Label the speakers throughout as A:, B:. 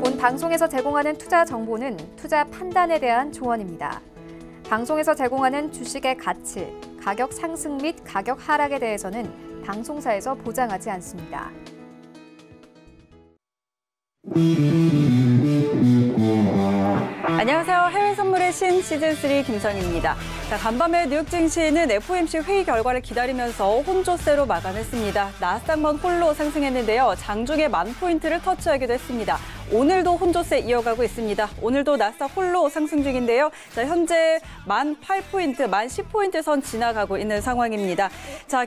A: 본 방송에서 제공하는 투자 정보는 투자 판단에 대한 조언입니다. 방송에서 제공하는 주식의 가치, 가격 상승 및 가격 하락에 대해서는 방송사에서 보장하지 않습니다.
B: 안녕하세요. 해외 선물의 신 시즌3 김성희입니다. 간밤에 뉴욕 증시는 FOMC 회의 결과를 기다리면서 혼조세로 마감했습니다. 나스닥만 홀로 상승했는데요. 장중에 10,000포인트를 터치하기도 했습니다. 오늘도 혼조세 이어가고 있습니다. 오늘도 나스닥 홀로 상승 중인데요. 현재 18,000포인트, 10,010포인트 선 지나가고 있는 상황입니다.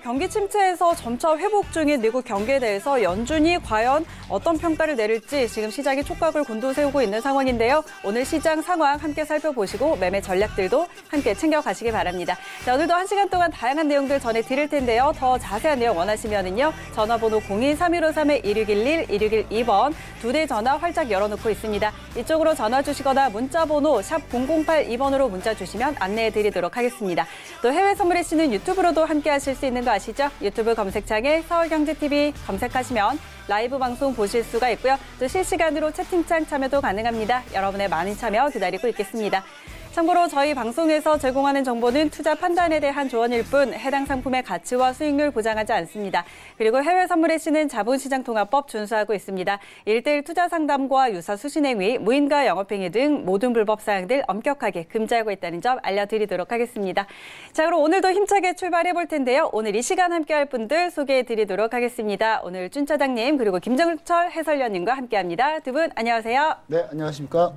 B: 경기 침체에서 점차 회복 중인 미국 경기에 대해서 연준이 과연 어떤 평가를 내릴지 지금 시장이 촉각을 곤두세우고 있는 상황인데요. 오늘 시장 상황 함께 살펴보시고 매매 전략들도 함께 챙겨가시기 바랍니다. 오늘도 1시간 동안 다양한 내용들 전해드릴 텐데요. 더 자세한 내용 원하시면은요. 전화번호 02-3153-1611, 1612번 2대 전화 활짝 열어놓고 있습니다. 이쪽으로 전화 주시거나 문자번호 샵 0082번으로 문자 주시면 안내해드리도록 하겠습니다. 또 해외 선물의 씨는 유튜브로도 함께 하실 수 있는 거 아시죠? 유튜브 검색창에 서울경제TV 검색하시면 라이브 방송 보실 수가 있고요. 또 실시간으로 채팅창 참여도 가능합니다. 여러분의 많은 참여 기다리고 있겠습니다. 참고로 저희 방송에서 제공하는 정보는 투자 판단에 대한 조언일 뿐 해당 상품의 가치와 수익률 보장하지 않습니다. 그리고 해외 선물의 씨는 자본시장통합법 준수하고 있습니다. 1:1 투자 상담과 유사 수신행위, 무인가 영업행위 등 모든 불법 사항들 엄격하게 금지하고 있다는 점 알려드리도록 하겠습니다. 그럼 오늘도 힘차게 출발해 볼 텐데요. 오늘 이 시간 함께할 분들 소개해 드리도록 하겠습니다. 오늘 준 차장님 그리고 김정철 해설위원님과 함께합니다. 두 분 안녕하세요.
C: 네, 안녕하십니까?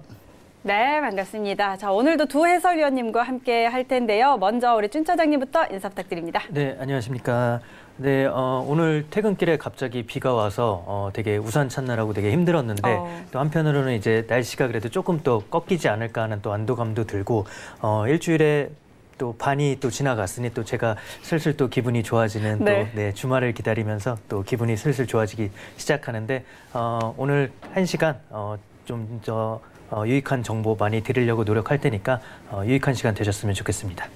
B: 네, 반갑습니다. 오늘도 두 해설위원님과 함께 할 텐데요. 먼저 우리 준 차장님부터 인사 부탁드립니다.
D: 네, 안녕하십니까. 네, 오늘 퇴근길에 갑자기 비가 와서 되게 우산 찾느라고 되게 힘들었는데 또 한편으로는 이제 날씨가 그래도 조금 또 꺾이지 않을까 하는 또 안도감도 들고 일주일에 또 반이 또 지나갔으니 또 제가 슬슬 또 기분이 좋아지는 또 주말을 기다리면서 또 기분이 슬슬 좋아지기 시작하는데 오늘 1시간 좀 더 유익한 정보 많이 드리려고 노력할 테니까 유익한 시간 되셨으면 좋겠습니다.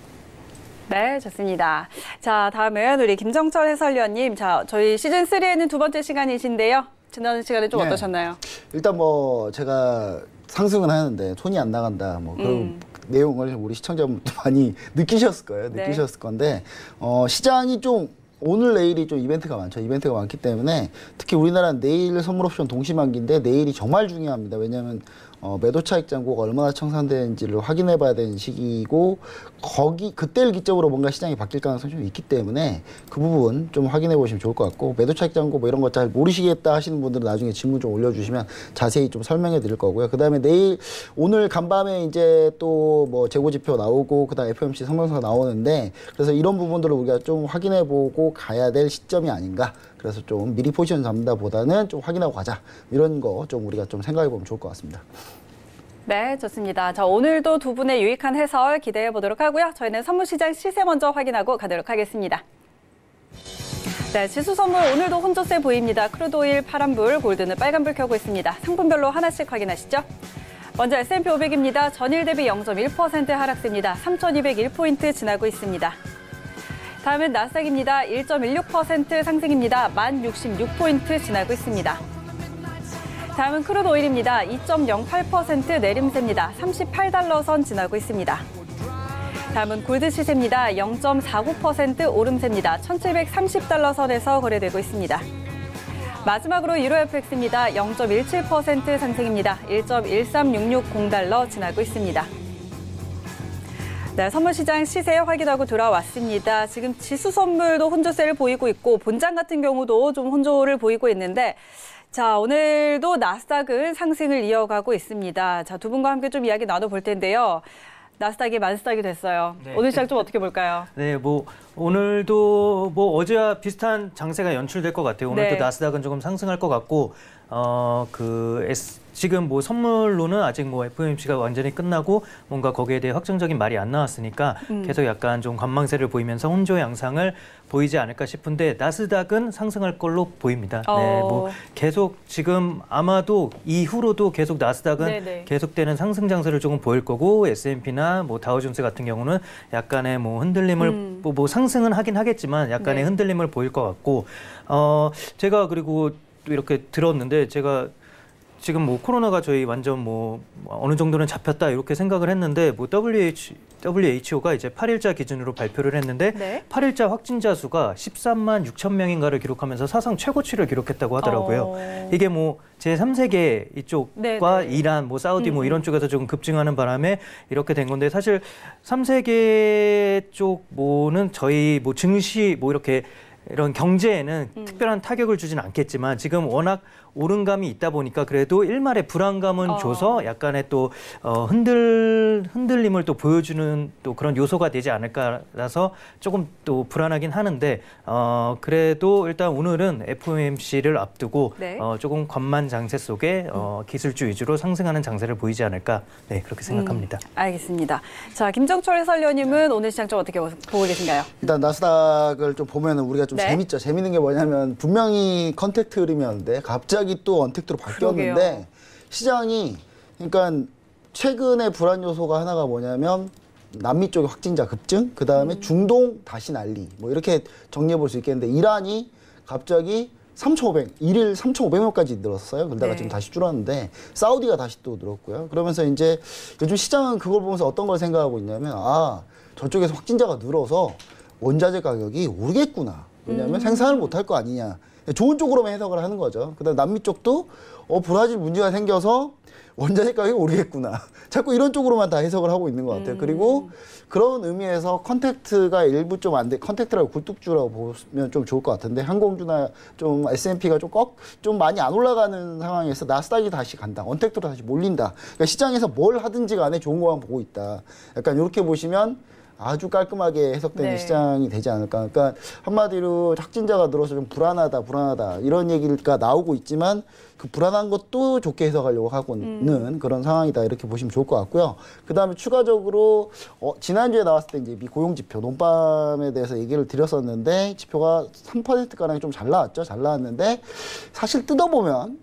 B: 네, 좋습니다. 다음은 우리 김정철 해설위원님. 저희 시즌3에는 두 번째 시간이신데요. 지난 시간에 좀 어떠셨나요?
C: 일단 제가 상승은 하는데 손이 안 나간다. 그런 내용을 우리 시청자분들 많이 느끼셨을 거예요. 느끼셨을 건데 시장이 좀 오늘 내일이 좀 이벤트가 많죠. 이벤트가 많기 때문에 특히 우리나라는 내일 선물 옵션 동시만기인데 내일이 정말 중요합니다. 왜냐하면 매도 차익 잔고가 얼마나 청산되는지를 확인해 봐야 되는 시기이고 그때를 기점으로 뭔가 시장이 바뀔 가능성이 좀 있기 때문에 그 부분 좀 확인해 보시면 좋을 것 같고 매도 차익 잔고 이런 거 잘 모르시겠다 하시는 분들은 나중에 질문 좀 올려주시면 자세히 좀 설명해 드릴 거고요. 그 다음에 오늘 간밤에 이제 또 재고 지표 나오고 그다음 FOMC 성명서가 나오는데 그래서 이런 부분들을 우리가 좀 확인해 보고 가야 될 시점이 아닌가. 그래서 좀 미리 포지션 잡는다 보다는 좀 확인하고 가자. 이런 거 좀 우리가 좀 생각해 보면 좋을 것 같습니다.
B: 네, 좋습니다. 오늘도 두 분의 유익한 해설 기대해 보도록 하고요. 저희는 선물시장 시세 먼저 확인하고 가도록 하겠습니다. 네, 지수 선물 오늘도 혼조세 보입니다. 크루드오일 파란불, 골드는 빨간불 켜고 있습니다. 상품별로 하나씩 확인하시죠. 먼저 S&P 500입니다. 전일 대비 0.1% 하락세입니다. 3,201포인트 지나고 있습니다. 다음은 나스닥입니다. 1.16% 상승입니다. 1,066포인트 지나고 있습니다. 다음은 크루드 오일입니다. 2.08% 내림세입니다. 38달러 선 지나고 있습니다. 다음은 골드 시세입니다. 0.49% 오름세입니다. 1,730달러 선에서 거래되고 있습니다. 마지막으로 유로 FX입니다. 0.17% 상승입니다. 1.13660달러 지나고 있습니다. 네, 선물시장 시세 확인하고 돌아왔습니다. 지금 지수 선물도 혼조세를 보이고 있고 본장 같은 경우도 좀 혼조를 보이고 있는데 오늘도 나스닥은 상승을 이어가고 있습니다. 두 분과 함께 좀 이야기 나눠볼 텐데요. 나스닥이 만스닥이 됐어요. 네. 오늘 시장 좀 어떻게 볼까요?
D: 네, 오늘도 어제와 비슷한 장세가 연출될 것 같아요. 오늘도 나스닥은 조금 상승할 것 같고 지금 선물로는 아직 FOMC가 완전히 끝나고 뭔가 거기에 대해 확정적인 말이 안 나왔으니까 계속 약간 좀 관망세를 보이면서 혼조 양상을 보이지 않을까 싶은데 나스닥은 상승할 걸로 보입니다. 네, 계속 지금 아마도 이후로도 계속 나스닥은 계속되는 상승 장세를 조금 보일 거고 S&P나 다우존스 같은 경우는 약간의 흔들림을 상승은 하긴 하겠지만 약간의 흔들림을 보일 것 같고 제가 그리고 또 이렇게 들었는데 제가 지금 뭐 코로나가 저희 완전 뭐 어느 정도는 잡혔다 이렇게 생각을 했는데 뭐 WHO가 이제 8일자 기준으로 발표를 했는데 8일자 확진자 수가 13만 6천 명인가를 기록하면서 사상 최고치를 기록했다고 하더라고요. 이게 뭐 제3세계 이쪽과 이란, 뭐 사우디 뭐 이런 쪽에서 좀 급증하는 바람에 이렇게 된 건데 사실 3세계 쪽 뭐는 저희 뭐 증시 뭐 이렇게 이런 경제에는 특별한 타격을 주진 않겠지만 지금 워낙 오름감이 있다 보니까 그래도 일말의 불안감은 줘서 약간의 또 흔들림을 또 보여주는 또 그런 요소가 되지 않을까라서 조금 또 불안하긴 하는데 그래도 일단 오늘은 FOMC를 앞두고 조금 관만 장세 속에 기술주 위주로 상승하는 장세를 보이지 않을까 그렇게 생각합니다.
B: 알겠습니다. 자, 김정철 해설위원님은 오늘 시장 좀 어떻게 보고 계신가요?
C: 일단 나스닥을 좀 보면은 우리가 좀 재밌죠. 재밌는 게 뭐냐면 분명히 컨택트 흐름이었는데 갑자기 또 언택트로 바뀌었는데 그러게요. 시장이 그러니까 최근에 불안 요소가 하나가 뭐냐면 남미 쪽의 확진자 급증, 그 다음에 중동 다시 난리 뭐 이렇게 정리해 볼 수 있겠는데 이란이 갑자기 1일 3,500명까지 늘었어요. 그러다가 지금 다시 줄었는데 사우디가 다시 또 늘었고요. 그러면서 이제 요즘 시장은 그걸 보면서 어떤 걸 생각하고 있냐면 저쪽에서 확진자가 늘어서 원자재 가격이 오르겠구나. 왜냐하면 생산을 못할 거 아니냐. 좋은 쪽으로만 해석을 하는 거죠. 그다음 남미 쪽도 브라질 문제가 생겨서 원자재 가격이 오르겠구나. 자꾸 이런 쪽으로만 다 해석을 하고 있는 것 같아요. 그리고 그런 의미에서 컨택트가 일부 좀 안 돼. 컨택트라고 굴뚝주라고 보면 좀 좋을 것 같은데 항공주나 좀 S&P가 좀 많이 안 올라가는 상황에서 나스닥이 다시 간다. 언택트로 다시 몰린다. 그러니까 시장에서 뭘 하든지 간에 좋은 것만 보고 있다. 약간 이렇게 보시면 아주 깔끔하게 해석되는 시장이 되지 않을까. 그러니까 한마디로 확진자가 늘어서 좀 불안하다 이런 얘기가 나오고 있지만 그 불안한 것도 좋게 해석하려고 하고 있는 그런 상황이다 이렇게 보시면 좋을 것 같고요. 그 다음에 추가적으로 지난주에 나왔을 때 이제 미 고용지표 논밤에 대해서 얘기를 드렸었는데 지표가 3%가량이 좀 잘 나왔죠. 잘 나왔는데 사실 뜯어보면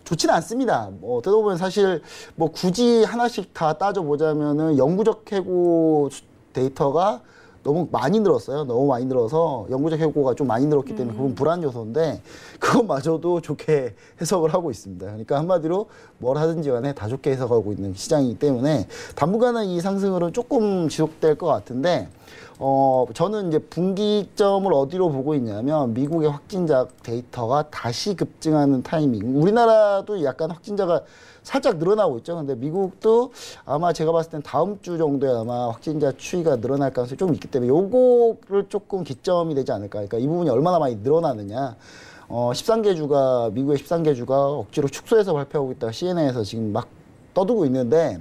C: 좋지는 않습니다. 뜯어보면 사실 뭐 굳이 하나씩 다 따져보자면은 영구적 해고 데이터가 너무 많이 늘었어요. 너무 많이 늘어서 영구적 해고가 좀 많이 늘었기 때문에 그건 불안 요소인데 그것마저도 좋게 해석을 하고 있습니다. 그러니까 한마디로 뭘 하든지 간에 다 좋게 해석하고 있는 시장이기 때문에 당분간은 이 상승으로는 조금 지속될 것 같은데 저는 이제 분기점을 어디로 보고 있냐면 미국의 확진자 데이터가 다시 급증하는 타이밍. 우리나라도 약간 확진자가 살짝 늘어나고 있죠. 근데 미국도 아마 제가 봤을 땐 다음 주 정도에 아마 확진자 추이가 늘어날 가능성이 좀 있기 때문에 요거를 조금 기점이 되지 않을까. 그러니까 이 부분이 얼마나 많이 늘어나느냐. 13개 주가 미국의 13개 주가 억지로 축소해서 발표하고 있다. CNN에서 지금 막 떠들고 있는데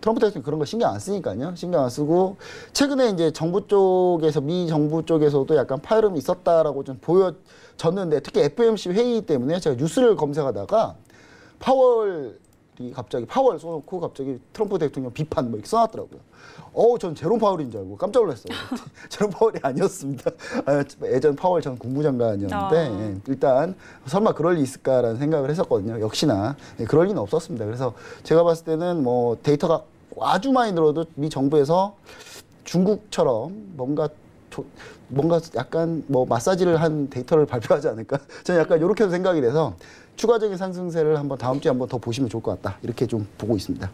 C: 트럼프 대통령이 그런 거 신경 안 쓰니까요. 신경 안 쓰고 최근에 이제 정부 쪽에서 미 정부 쪽에서도 약간 파열음이 있었다라고 좀 보여졌는데 특히 FOMC 회의 때문에 제가 뉴스를 검색하다가 파월 써놓고 갑자기 트럼프 대통령 비판 뭐 이렇게 써놨더라고요. 전 제롬 파월인 줄 알고 깜짝 놀랐어요. 제롬 파월이 아니었습니다. 예전 파월 전 국무장관이었는데 일단 설마 그럴 리 있을까라는 생각을 했었거든요. 역시나 그럴 리는 없었습니다. 그래서 제가 봤을 때는 뭐 데이터가 아주 많이 늘어도 미 정부에서 중국처럼 뭔가 약간 뭐 마사지를 한 데이터를 발표하지 않을까? 저는 약간 이렇게도 생각이 돼서 추가적인 상승세를 한번 다음 주에 한번 더 보시면 좋을 것 같다. 이렇게 좀 보고 있습니다.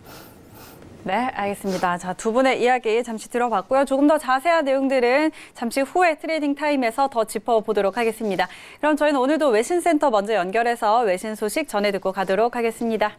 B: 네, 알겠습니다. 자, 두 분의 이야기 잠시 들어봤고요. 조금 더 자세한 내용들은 잠시 후에 트레이딩 타임에서 더 짚어보도록 하겠습니다. 그럼 저희는 오늘도 외신센터 먼저 연결해서 외신 소식 전해 듣고 가도록 하겠습니다.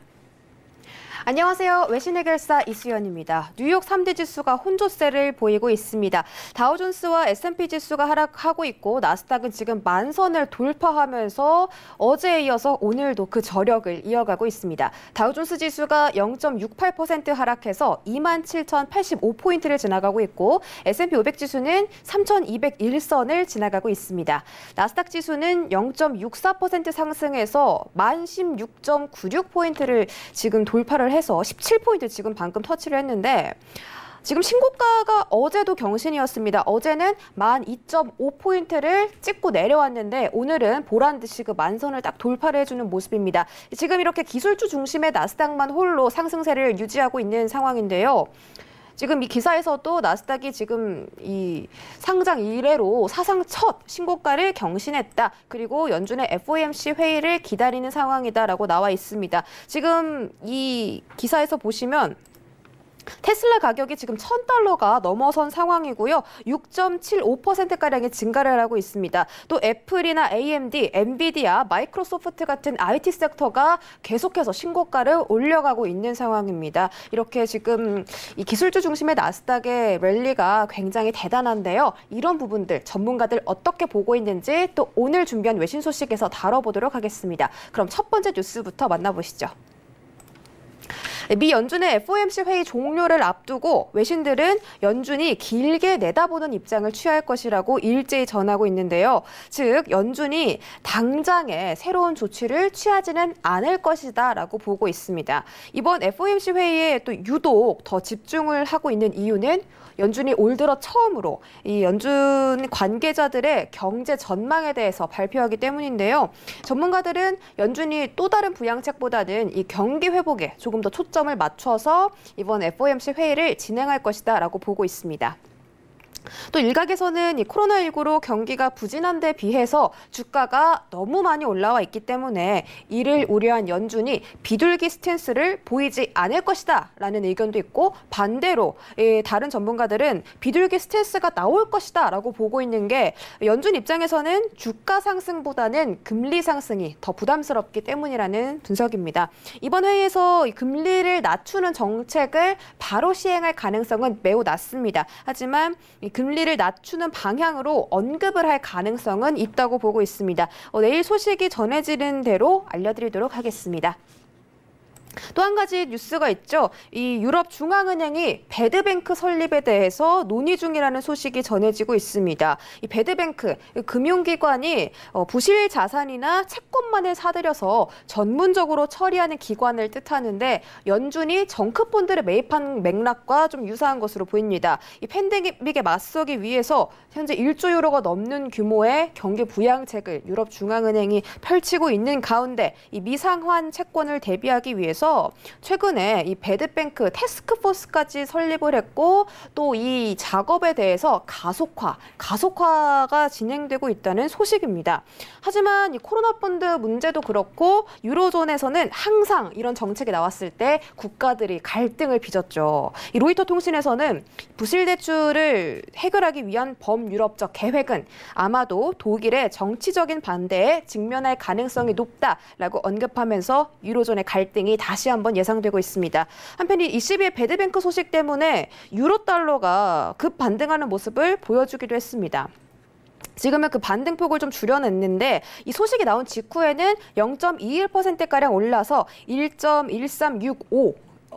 E: 안녕하세요. 외신 해결사 이수연입니다. 뉴욕 3대 지수가 혼조세를 보이고 있습니다. 다우존스와 S&P 지수가 하락하고 있고 나스닥은 지금 만선을 돌파하면서 어제에 이어서 오늘도 그 저력을 이어가고 있습니다. 다우존스 지수가 0.68% 하락해서 27,085포인트를 지나가고 있고 S&P 500 지수는 3,201선을 지나가고 있습니다. 나스닥 지수는 0.64% 상승해서 1016.96포인트를 지금 돌파를 해서 17포인트 지금 방금 터치를 했는데 지금 신고가가 어제도 경신이었습니다. 어제는 12.5포인트를 찍고 내려왔는데 오늘은 보란듯이 그 만선을 딱 돌파를 해주는 모습입니다. 지금 이렇게 기술주 중심의 나스닥만 홀로 상승세를 유지하고 있는 상황인데요. 지금 이 기사에서도 나스닥이 지금 이 상장 이래로 사상 첫 신고가를 경신했다. 그리고 연준의 FOMC 회의를 기다리는 상황이다라고 나와 있습니다. 지금 이 기사에서 보시면 테슬라 가격이 지금 $1,000가 넘어선 상황이고요. 6.75%가량의 증가를 하고 있습니다. 또 애플이나 AMD, 엔비디아, 마이크로소프트 같은 IT 섹터가 계속해서 신고가를 올려가고 있는 상황입니다. 이렇게 지금 이 기술주 중심의 나스닥의 랠리가 굉장히 대단한데요. 이런 부분들 전문가들 어떻게 보고 있는지 또 오늘 준비한 외신 소식에서 다뤄보도록 하겠습니다. 그럼 첫 번째 뉴스부터 만나보시죠. 미 연준의 FOMC 회의 종료를 앞두고 외신들은 연준이 길게 내다보는 입장을 취할 것이라고 일제히 전하고 있는데요. 즉 연준이 당장에 새로운 조치를 취하지는 않을 것이다라고 보고 있습니다. 이번 FOMC 회의에 또 유독 더 집중을 하고 있는 이유는 연준이 올 들어 처음으로 이 연준 관계자들의 경제 전망에 대해서 발표하기 때문인데요. 전문가들은 연준이 또 다른 부양책보다는 이 경기 회복에 조금 더 초점을 맞춰서 이번 FOMC 회의를 진행할 것이다라고 보고 있습니다. 또 일각에서는 이 코로나19로 경기가 부진한 데 비해서 주가가 너무 많이 올라와 있기 때문에 이를 우려한 연준이 비둘기 스탠스를 보이지 않을 것이다 라는 의견도 있고 반대로 다른 전문가들은 비둘기 스탠스가 나올 것이다 라고 보고 있는 게 연준 입장에서는 주가 상승보다는 금리 상승이 더 부담스럽기 때문이라는 분석입니다. 이번 회의에서 금리를 낮추는 정책을 바로 시행할 가능성은 매우 낮습니다. 하지만 금리를 낮추는 방향으로 언급을 할 가능성은 있다고 보고 있습니다. 내일 소식이 전해지는 대로 알려드리도록 하겠습니다. 또 한 가지 뉴스가 있죠. 이 유럽 중앙은행이 배드뱅크 설립에 대해서 논의 중이라는 소식이 전해지고 있습니다. 이 배드뱅크, 금융기관이 부실 자산이나 채권만을 사들여서 전문적으로 처리하는 기관을 뜻하는데 연준이 정크펀드를 매입한 맥락과 좀 유사한 것으로 보입니다. 이 팬데믹에 맞서기 위해서 현재 1조 유로가 넘는 규모의 경기 부양책을 유럽 중앙은행이 펼치고 있는 가운데 이 미상환 채권을 대비하기 위해서 최근에 이 배드뱅크 태스크포스까지 설립을 했고 또 이 작업에 대해서 가속화가 진행되고 있다는 소식입니다. 하지만 이 코로나 펀드 문제도 그렇고 유로존에서는 항상 이런 정책이 나왔을 때 국가들이 갈등을 빚었죠. 이 로이터 통신에서는 부실 대출을 해결하기 위한 범유럽적 계획은 아마도 독일의 정치적인 반대에 직면할 가능성이 높다라고 언급하면서 유로존의 갈등이 다시 한번 예상되고 있습니다. 한편 이 22의 배드뱅크 소식 때문에 유로 달러가 급 반등하는 모습을 보여주기도 했습니다. 지금은 그 반등폭을 좀 줄여냈는데 이 소식이 나온 직후에는 0.21%가량 올라서 1.1365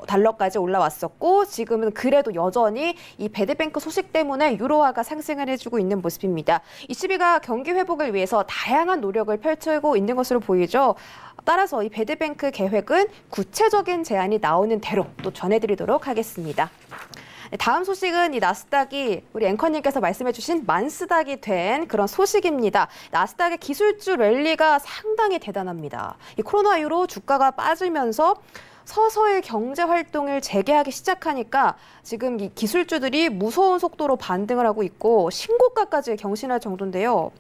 E: 달러까지 올라왔었고 지금은 그래도 여전히 이 배드뱅크 소식 때문에 유로화가 상승을 해주고 있는 모습입니다. ECB가 경기 회복을 위해서 다양한 노력을 펼치고 있는 것으로 보이죠. 따라서 이 배드뱅크 계획은 구체적인 제안이 나오는 대로 또 전해드리도록 하겠습니다. 다음 소식은 이 나스닥이 우리 앵커님께서 말씀해주신 만스닥이 된 그런 소식입니다. 나스닥의 기술주 랠리가 상당히 대단합니다. 이 코로나 이후로 주가가 빠지면서 서서히 경제 활동을 재개하기 시작하니까 지금 이 기술주들이 무서운 속도로 반등을 하고 있고 신고가까지 경신할 정도인데요.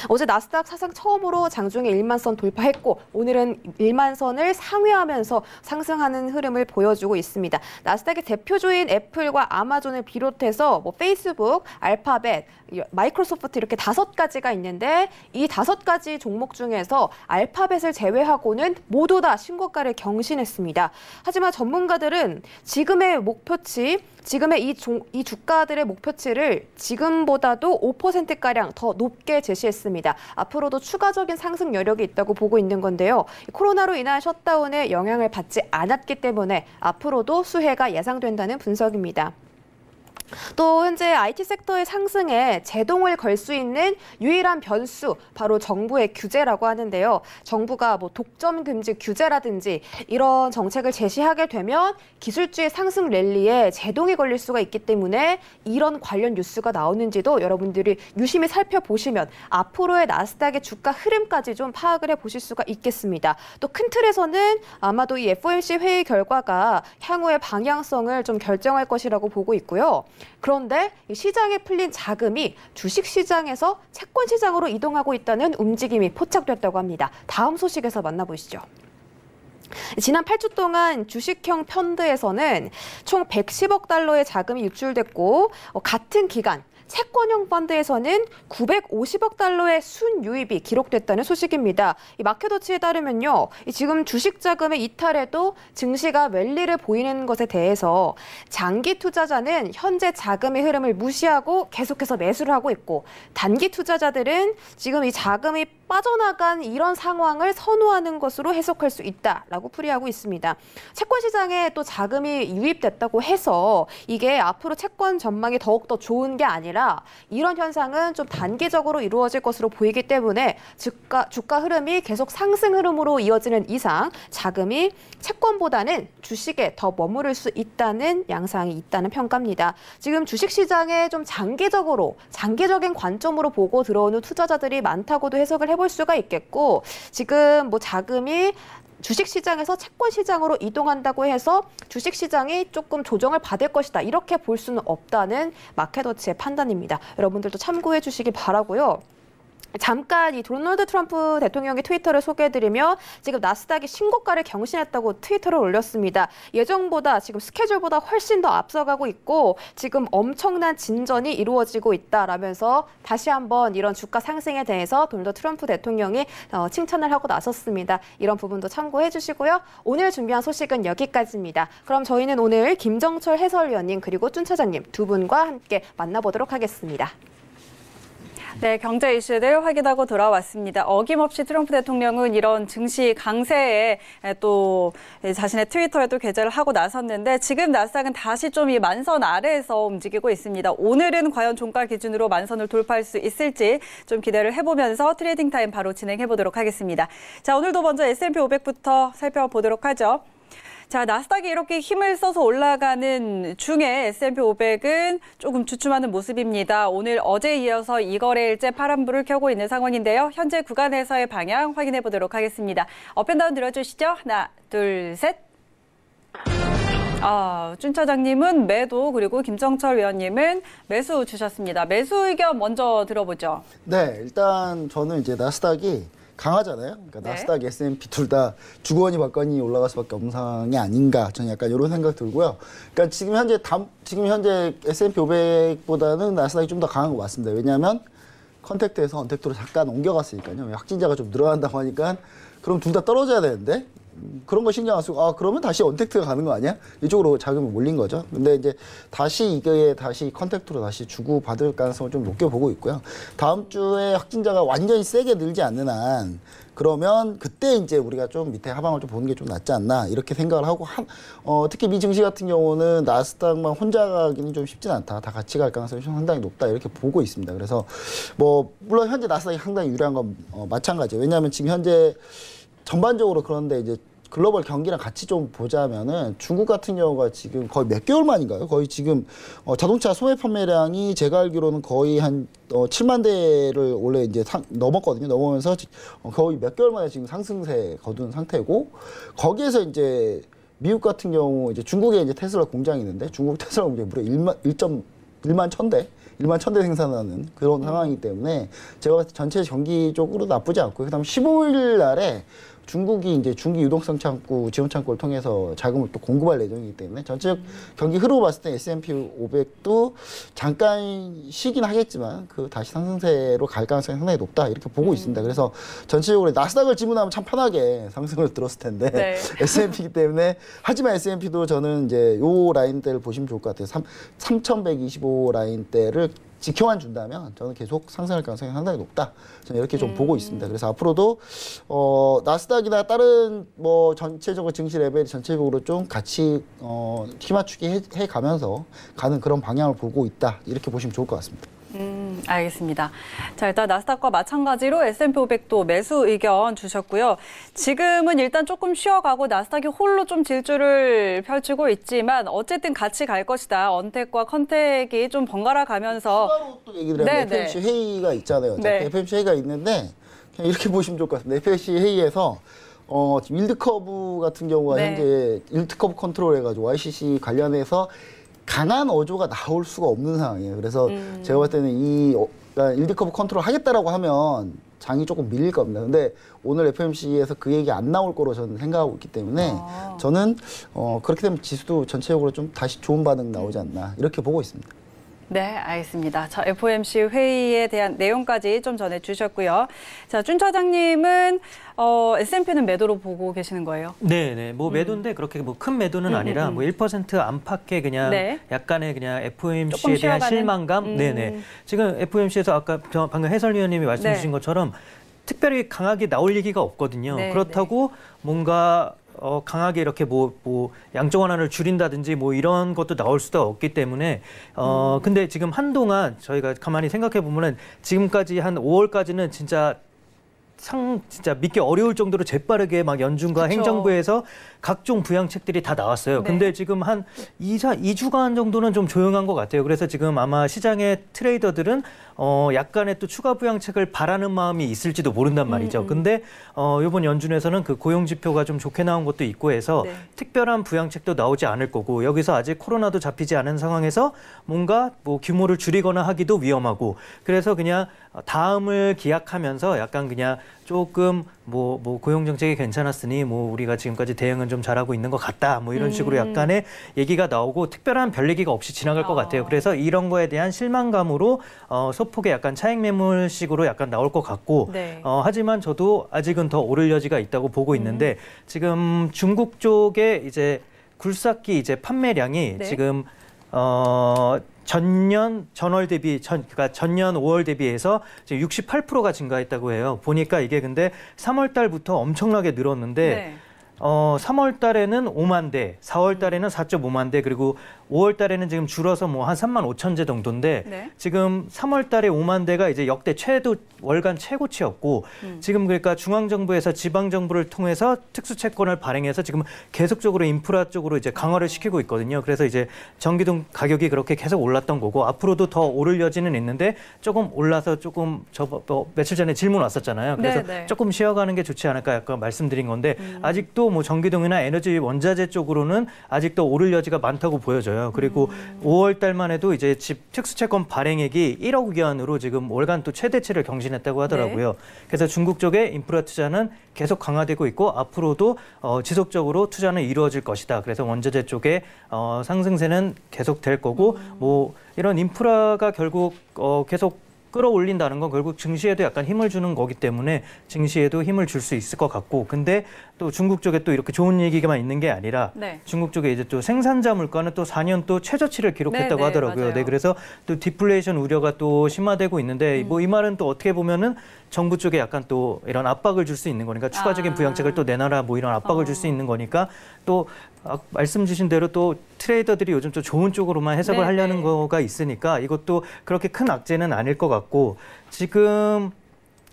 E: 어제 나스닥 사상 처음으로 장중에 1만 선 돌파했고 오늘은 1만 선을 상회하면서 상승하는 흐름을 보여주고 있습니다. 나스닥의 대표주인 애플과 아마존을 비롯해서 페이스북, 알파벳, 마이크로소프트 이렇게 5가지가 있는데 이 5가지 종목 중에서 알파벳을 제외하고는 모두 다 신고가를 경신했습니다. 하지만 전문가들은 지금의 목표치, 지금의 이 주가들의 목표치를 지금보다도 5%가량 더 높게 제시했습니다. 앞으로도 추가적인 상승 여력이 있다고 보고 있는 건데요. 코로나로 인한 셧다운에 영향을 받지 않았기 때문에 앞으로도 수혜가 예상된다는 분석입니다. 또 현재 IT 섹터의 상승에 제동을 걸 수 있는 유일한 변수, 바로 정부의 규제라고 하는데요. 정부가 뭐 독점 금지 규제라든지 이런 정책을 제시하게 되면 기술주의 상승 랠리에 제동이 걸릴 수가 있기 때문에 이런 관련 뉴스가 나오는지도 여러분들이 유심히 살펴보시면 앞으로의 나스닥의 주가 흐름까지 좀 파악을 해보실 수가 있겠습니다. 또 큰 틀에서는 아마도 이 FOMC 회의 결과가 향후의 방향성을 좀 결정할 것이라고 보고 있고요. 그런데 시장에 풀린 자금이 주식시장에서 채권시장으로 이동하고 있다는 움직임이 포착됐다고 합니다. 다음 소식에서 만나보시죠. 지난 8주 동안 주식형 펀드에서는 총 110억 달러의 자금이 유출됐고 같은 기간 채권형 펀드에서는 950억 달러의 순유입이 기록됐다는 소식입니다. 이 마켓워치에 따르면요, 지금 주식 자금의 이탈에도 증시가 랠리를 보이는 것에 대해서 장기 투자자는 현재 자금의 흐름을 무시하고 계속해서 매수를 하고 있고, 단기 투자자들은 지금 이 자금이 빠져나간 이런 상황을 선호하는 것으로 해석할 수 있다라고 풀이하고 있습니다. 채권 시장에 또 자금이 유입됐다고 해서 이게 앞으로 채권 전망이 더욱더 좋은 게 아니라 이런 현상은 좀 단기적으로 이루어질 것으로 보이기 때문에 주가 흐름이 계속 상승 흐름으로 이어지는 이상 자금이 채권보다는 주식에 더 머무를 수 있다는 양상이 있다는 평가입니다. 지금 주식시장에 좀 장기적인 관점으로 보고 들어오는 투자자들이 많다고도 해석을 해볼 수가 있겠고, 지금 뭐 자금이 주식시장에서 채권시장으로 이동한다고 해서 주식시장이 조금 조정을 받을 것이다, 이렇게 볼 수는 없다는 마켓워치의 판단입니다. 여러분들도 참고해 주시기 바라고요. 잠깐 이 도널드 트럼프 대통령의 트위터를 소개해드리며 지금 나스닥이 신고가를 경신했다고 트위터를 올렸습니다. 예정보다 지금 스케줄보다 훨씬 더 앞서가고 있고 지금 엄청난 진전이 이루어지고 있다라면서 다시 한번 이런 주가 상승에 대해서 도널드 트럼프 대통령이 칭찬을 하고 나섰습니다. 이런 부분도 참고해 주시고요. 오늘 준비한 소식은 여기까지입니다. 그럼 저희는 오늘 김정철 해설위원님 그리고 쭌 차장님 두 분과 함께 만나보도록 하겠습니다.
B: 네, 경제 이슈들 확인하고 돌아왔습니다. 어김없이 트럼프 대통령은 이런 증시 강세에 또 자신의 트위터에도 게재를 하고 나섰는데 지금 나스닥은 다시 좀 이 만선 아래에서 움직이고 있습니다. 오늘은 과연 종가 기준으로 만선을 돌파할 수 있을지 좀 기대를 해보면서 트레이딩 타임 바로 진행해 보도록 하겠습니다. 자, 오늘도 먼저 S&P 500부터 살펴보도록 하죠. 자, 나스닥이 이렇게 힘을 써서 올라가는 중에 S&P 500은 조금 주춤하는 모습입니다. 오늘 어제에 이어서 이 거래일째 파란불을 켜고 있는 상황인데요. 현재 구간에서의 방향 확인해 보도록 하겠습니다. 업앤다운 들어주시죠. 하나, 둘, 셋. 쭌 차장님은 매도, 그리고 김정철 위원님은 매수 주셨습니다. 매수 의견 먼저 들어보죠.
C: 네, 일단 저는 이제 나스닥이 강하잖아요. 그러니까
B: 네.
C: 나스닥, S&P 둘 다 주거니 받거니 올라갈 수밖에 없는 상황이 아닌가, 저는 약간 이런 생각 들고요. 그러니까 지금 현재 S&P 500보다는 나스닥이 좀 더 강한 것 같습니다. 왜냐하면 컨택트에서 언택트로 잠깐 옮겨갔으니까요. 확진자가 좀 늘어난다고 하니까 그럼 둘 다 떨어져야 되는데 그런 거 신경 안 쓰고 그러면 다시 언택트가 가는 거 아니야? 이쪽으로 자금이 몰린 거죠. 근데 이제 다시 컨택트로 다시 주고 받을 가능성을 좀 높게 보고 있고요. 다음 주에 확진자가 완전히 세게 늘지 않는 한 그러면 그때 이제 우리가 좀 밑에 하방을 좀 보는 게 좀 낫지 않나 이렇게 생각을 하고 특히 미 증시 같은 경우는 나스닥만 혼자 가기는 좀 쉽진 않다. 다 같이 갈 가능성이 상당히 높다 이렇게 보고 있습니다. 그래서 뭐 물론 현재 나스닥이 상당히 유리한 건 마찬가지예요. 왜냐하면 지금 현재 전반적으로 그런데 이제 글로벌 경기랑 같이 좀 보자면은 중국 같은 경우가 지금 거의 몇 개월 만인가요? 거의 지금 자동차 소매 판매량이 제가 알기로는 거의 한 7만 대를 원래 이제 넘었거든요. 넘으면서 거의 몇 개월 만에 지금 상승세 거둔 상태고, 거기에서 이제 미국 같은 경우 이제 중국에 이제 테슬라 공장이 있는데 중국 테슬라 공장이 무려 1만 1천 대 생산하는 그런 상황이기 때문에 제가 봤을 때 전체 경기 쪽으로 나쁘지 않고요. 그다음 15일 날에 중국이 이제 중기 유동성 창구, 지원 창구를 통해서 자금을 또 공급할 예정이기 때문에 전체 경기 흐름을 봤을 때 S&P 500도 잠깐 쉬긴 하겠지만 그 다시 상승세로 갈 가능성이 상당히 높다 이렇게 보고 있습니다. 그래서 전체적으로 나스닥을 지문하면 참 편하게 상승을 들었을 텐데
B: 네.
C: S&P이기 때문에, 하지만 S&P도 저는 이제 요 라인대를 보시면 좋을 것 같아요. 3,125 라인대를 지켜만 준다면 저는 계속 상승할 가능성이 상당히 높다. 저는 이렇게 좀 보고 있습니다. 그래서 앞으로도 나스닥이나 다른 뭐 전체적으로 증시 레벨 전체적으로 좀 같이 힘맞추기 해 가면서 가는 그런 방향을 보고 있다. 이렇게 보시면 좋을 것 같습니다.
B: 알겠습니다. 자, 일단 나스닥과 마찬가지로 S&P 500도 매수 의견 주셨고요. 지금은 일단 조금 쉬어가고 나스닥이 홀로 좀 질주를 펼치고 있지만 어쨌든 같이 갈 것이다. 언택과 컨택이 좀 번갈아 가면서
C: 추가로 또 얘기 드리면 FOMC 회의가 있잖아요.
B: 네.
C: FOMC 회의가 있는데 그냥 이렇게 보시면 좋을 것 같습니다. FOMC 회의에서 일드 커브 같은 경우가 현재 일드 커브 컨트롤 해가지고 YCC 관련해서 강한 어조가 나올 수가 없는 상황이에요. 그래서 제가 봤을 때는 그러니까 일드 커브 컨트롤 하겠다라고 하면 장이 조금 밀릴 겁니다. 근데 오늘 FOMC에서 그 얘기 안 나올 거로 저는 생각하고 있기 때문에 저는 그렇게 되면 지수도 전체적으로 좀 다시 좋은 반응 나오지 않나 이렇게 보고 있습니다.
B: 네, 알겠습니다. 자, FOMC 회의에 대한 내용까지 좀 전해주셨고요. 자, 준 차장님은 S&P는 매도로 보고 계시는 거예요?
D: 네. 뭐 매도인데 그렇게 뭐 큰 매도는 아니라 뭐 1% 안팎의 그냥 약간의 그냥 FOMC에 대한 실망감. 네네. 지금 FOMC에서 아까 방금 해설위원님이 말씀 주신 것처럼 특별히 강하게 나올 얘기가 없거든요. 그렇다고 뭔가 강하게 이렇게 뭐 양적 완화를 줄인다든지 뭐 이런 것도 나올 수도 없기 때문에 근데 지금 한동안 저희가 가만히 생각해 보면은 지금까지 한 5월까지는 진짜 믿기 어려울 정도로 재빠르게 막 연준과 행정부에서 각종 부양책들이 다 나왔어요. 근데 지금 한 2주간 정도는 좀 조용한 것 같아요. 그래서 지금 아마 시장의 트레이더들은 약간의 또 추가 부양책을 바라는 마음이 있을지도 모른단 말이죠. 근데 이번 연준에서는 그 고용 지표가 좀 좋게 나온 것도 있고 해서 특별한 부양책도 나오지 않을 거고 여기서 아직 코로나도 잡히지 않은 상황에서 뭔가 뭐 규모를 줄이거나 하기도 위험하고 그래서 그냥 다음을 기약하면서 약간 그냥 조금 뭐 고용 정책이 괜찮았으니 뭐 우리가 지금까지 대응은 좀 잘하고 있는 것 같다. 뭐 이런 식으로 약간의 얘기가 나오고 특별한 별 얘기가 없이 지나갈 것 같아요. 그래서 이런 거에 대한 실망감으로 소폭의 약간 차익 매물식으로 약간 나올 것 같고 하지만 저도 아직은 더 오를 여지가 있다고 보고 있는데 지금 중국 쪽에 이제 굴삭기 이제 판매량이 지금 그러니까 전년 5월 대비해서 68%가 증가했다고 해요. 보니까 이게 근데 3월 달부터 엄청나게 늘었는데 3월 달에는 5만 대, 4월 달에는 4.5만 대, 그리고 5월 달에는 지금 줄어서 뭐 한 3만 5천 대 정도인데 지금 3월 달에 5만 대가 이제 역대 월간 최고치였고 지금 그러니까 중앙정부에서 지방정부를 통해서 특수채권을 발행해서 지금 계속적으로 인프라 쪽으로 이제 강화를 시키고 있거든요. 그래서 이제 전기동 가격이 그렇게 계속 올랐던 거고 앞으로도 더 오를 여지는 있는데 조금 올라서 조금 며칠 전에 질문 왔었잖아요. 그래서 조금 쉬어가는 게 좋지 않을까 약간 말씀드린 건데 아직도 뭐 전기동이나 에너지 원자재 쪽으로는 아직도 오를 여지가 많다고 보여져요. 그리고 5월 달만 해도 이제 집 특수채권 발행액이 1억 위안으로 지금 월간 또 최대치를 경신했다고 하더라고요. 그래서 중국 쪽의 인프라 투자는 계속 강화되고 있고 앞으로도 지속적으로 투자는 이루어질 것이다. 그래서 원자재 쪽에 상승세는 계속 될 거고 뭐 이런 인프라가 결국 계속 끌어올린다는 건 결국 증시에도 약간 힘을 주는 거기 때문에 증시에도 힘을 줄 수 있을 것 같고 근데 또 중국 쪽에 또 이렇게 좋은 얘기만 있는 게 아니라 중국 쪽에 이제 또 생산자 물가는 또 4년 또 최저치를 기록했다고 하더라고요. 그래서 또 디플레이션 우려가 또 심화되고 있는데 뭐 이 말은 또 어떻게 보면은 정부 쪽에 약간 또 이런 압박을 줄 수 있는 거니까 추가적인 부양책을 또 내놔라 뭐 이런 압박을 줄 수 있는 거니까 또 말씀 주신 대로 또 트레이더들이 요즘 또 좋은 쪽으로만 해석을 하려는 거가 있으니까 이것도 그렇게 큰 악재는 아닐 것 같고 지금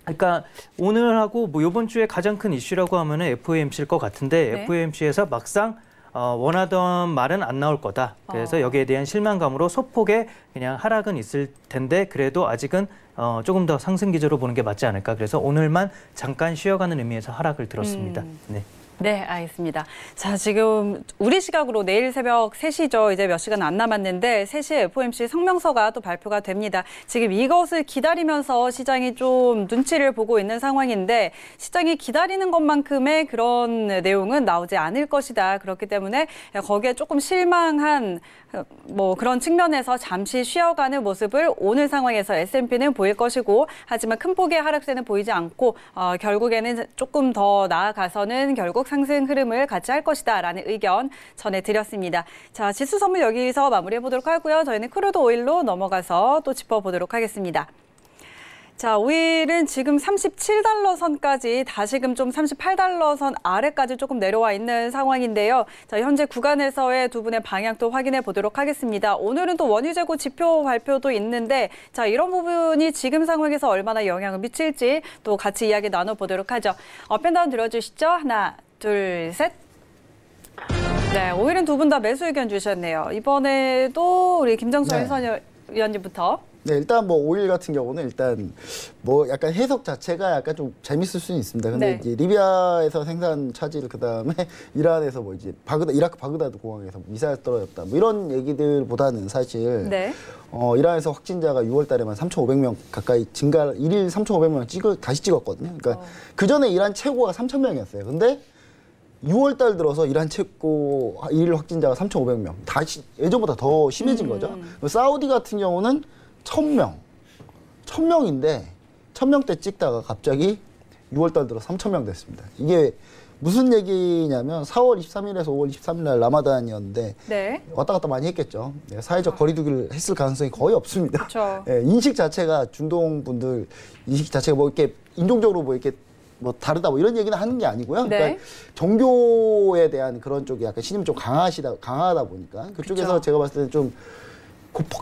D: 그러니까 오늘하고 뭐 이번 주에 가장 큰 이슈라고 하면은 FOMC일 것 같은데 FOMC에서 막상 원하던 말은 안 나올 거다. 그래서 여기에 대한 실망감으로 소폭의 그냥 하락은 있을 텐데 그래도 아직은 조금 더 상승 기조로 보는 게 맞지 않을까. 그래서 오늘만 잠깐 쉬어가는 의미에서 하락을 들었습니다.
B: 네, 알겠습니다. 자, 지금 우리 시각으로 내일 새벽 3시죠. 이제 몇 시간 안 남았는데 3시에 FOMC 성명서가 또 발표가 됩니다. 지금 이것을 기다리면서 시장이 좀 눈치를 보고 있는 상황인데 시장이 기다리는 것만큼의 그런 내용은 나오지 않을 것이다. 그렇기 때문에 거기에 조금 실망한 뭐 그런 측면에서 잠시 쉬어가는 모습을 오늘 상황에서 S&P는 보일 것이고 하지만 큰 폭의 하락세는 보이지 않고 결국에는 조금 더 나아가서는 결국 계속 상승 흐름을 같이 할 것이다라는 의견 전해드렸습니다. 자, 지수 선물 여기서 마무리해보도록 하고요. 저희는 크루드 오일로 넘어가서 또 짚어보도록 하겠습니다. 자, 오일은 지금 37달러 선까지 다시금 좀 38달러 선 아래까지 조금 내려와 있는 상황인데요. 자, 현재 구간에서의 두 분의 방향도 확인해 보도록 하겠습니다. 오늘은 또 원유 재고 지표 발표도 있는데, 자, 이런 부분이 지금 상황에서 얼마나 영향을 미칠지 또 같이 이야기 나눠보도록 하죠. 업앤다운 들어주시죠. 하나, 둘, 셋. 네, 오일은 두 분 다 매수 의견 주셨네요. 이번에도 우리 김정수 해설위원님부터.
C: 네, 일단 뭐 오일 같은 경우는 일단 뭐 약간 해석 자체가 약간 좀 재밌을 수는 있습니다. 근데
B: 네.
C: 이제 리비아에서 생산 차질, 그 다음에 이란에서 뭐 이제 이라크 바그다드 공항에서 미사일 떨어졌다, 뭐 이런 얘기들보다는 사실
B: 네.
C: 이란에서 확진자가 6월달에만 3,500명 가까이 일일 3,500명 다시 찍었거든요. 그러니까 그 전에 이란 최고가 3,000명이었어요. 근데 6월달 들어서 이란 최고 일일 확진자가 3,500명, 다시 예전보다 더 심해진 거죠. 사우디 같은 경우는 1,000명인데 1,000명대 찍다가 갑자기 6월달 들어 3,000명 됐습니다. 이게 무슨 얘기냐면 4월 23일에서 5월 23일 날 라마단이었는데
B: 네.
C: 왔다 갔다 많이 했겠죠. 사회적 거리두기를 했을 가능성이 거의 없습니다.
B: 그렇죠.
C: 인식 자체가 중동 분들 인식 자체가 뭐 이렇게 인종적으로 뭐 이렇게 뭐 다르다 뭐 이런 얘기는 하는 게 아니고요.
B: 네.
C: 그러니까 종교에 대한 그런 쪽이 약간 신임이 좀 강하다 보니까 그쪽에서
B: 그쵸.
C: 제가 봤을 때는 좀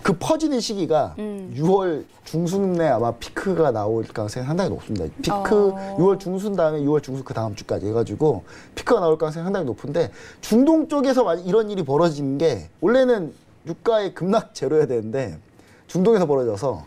C: 그 퍼지는 시기가 6월 중순에 아마 피크가 나올 가능성이 상당히 높습니다. 6월 중순 다음에 6월 중순 그 다음 주까지 해가지고 피크가 나올 가능성이 상당히 높은데, 중동 쪽에서 이런 일이 벌어진 게 원래는 유가의 급락 제로여야 되는데 중동에서 벌어져서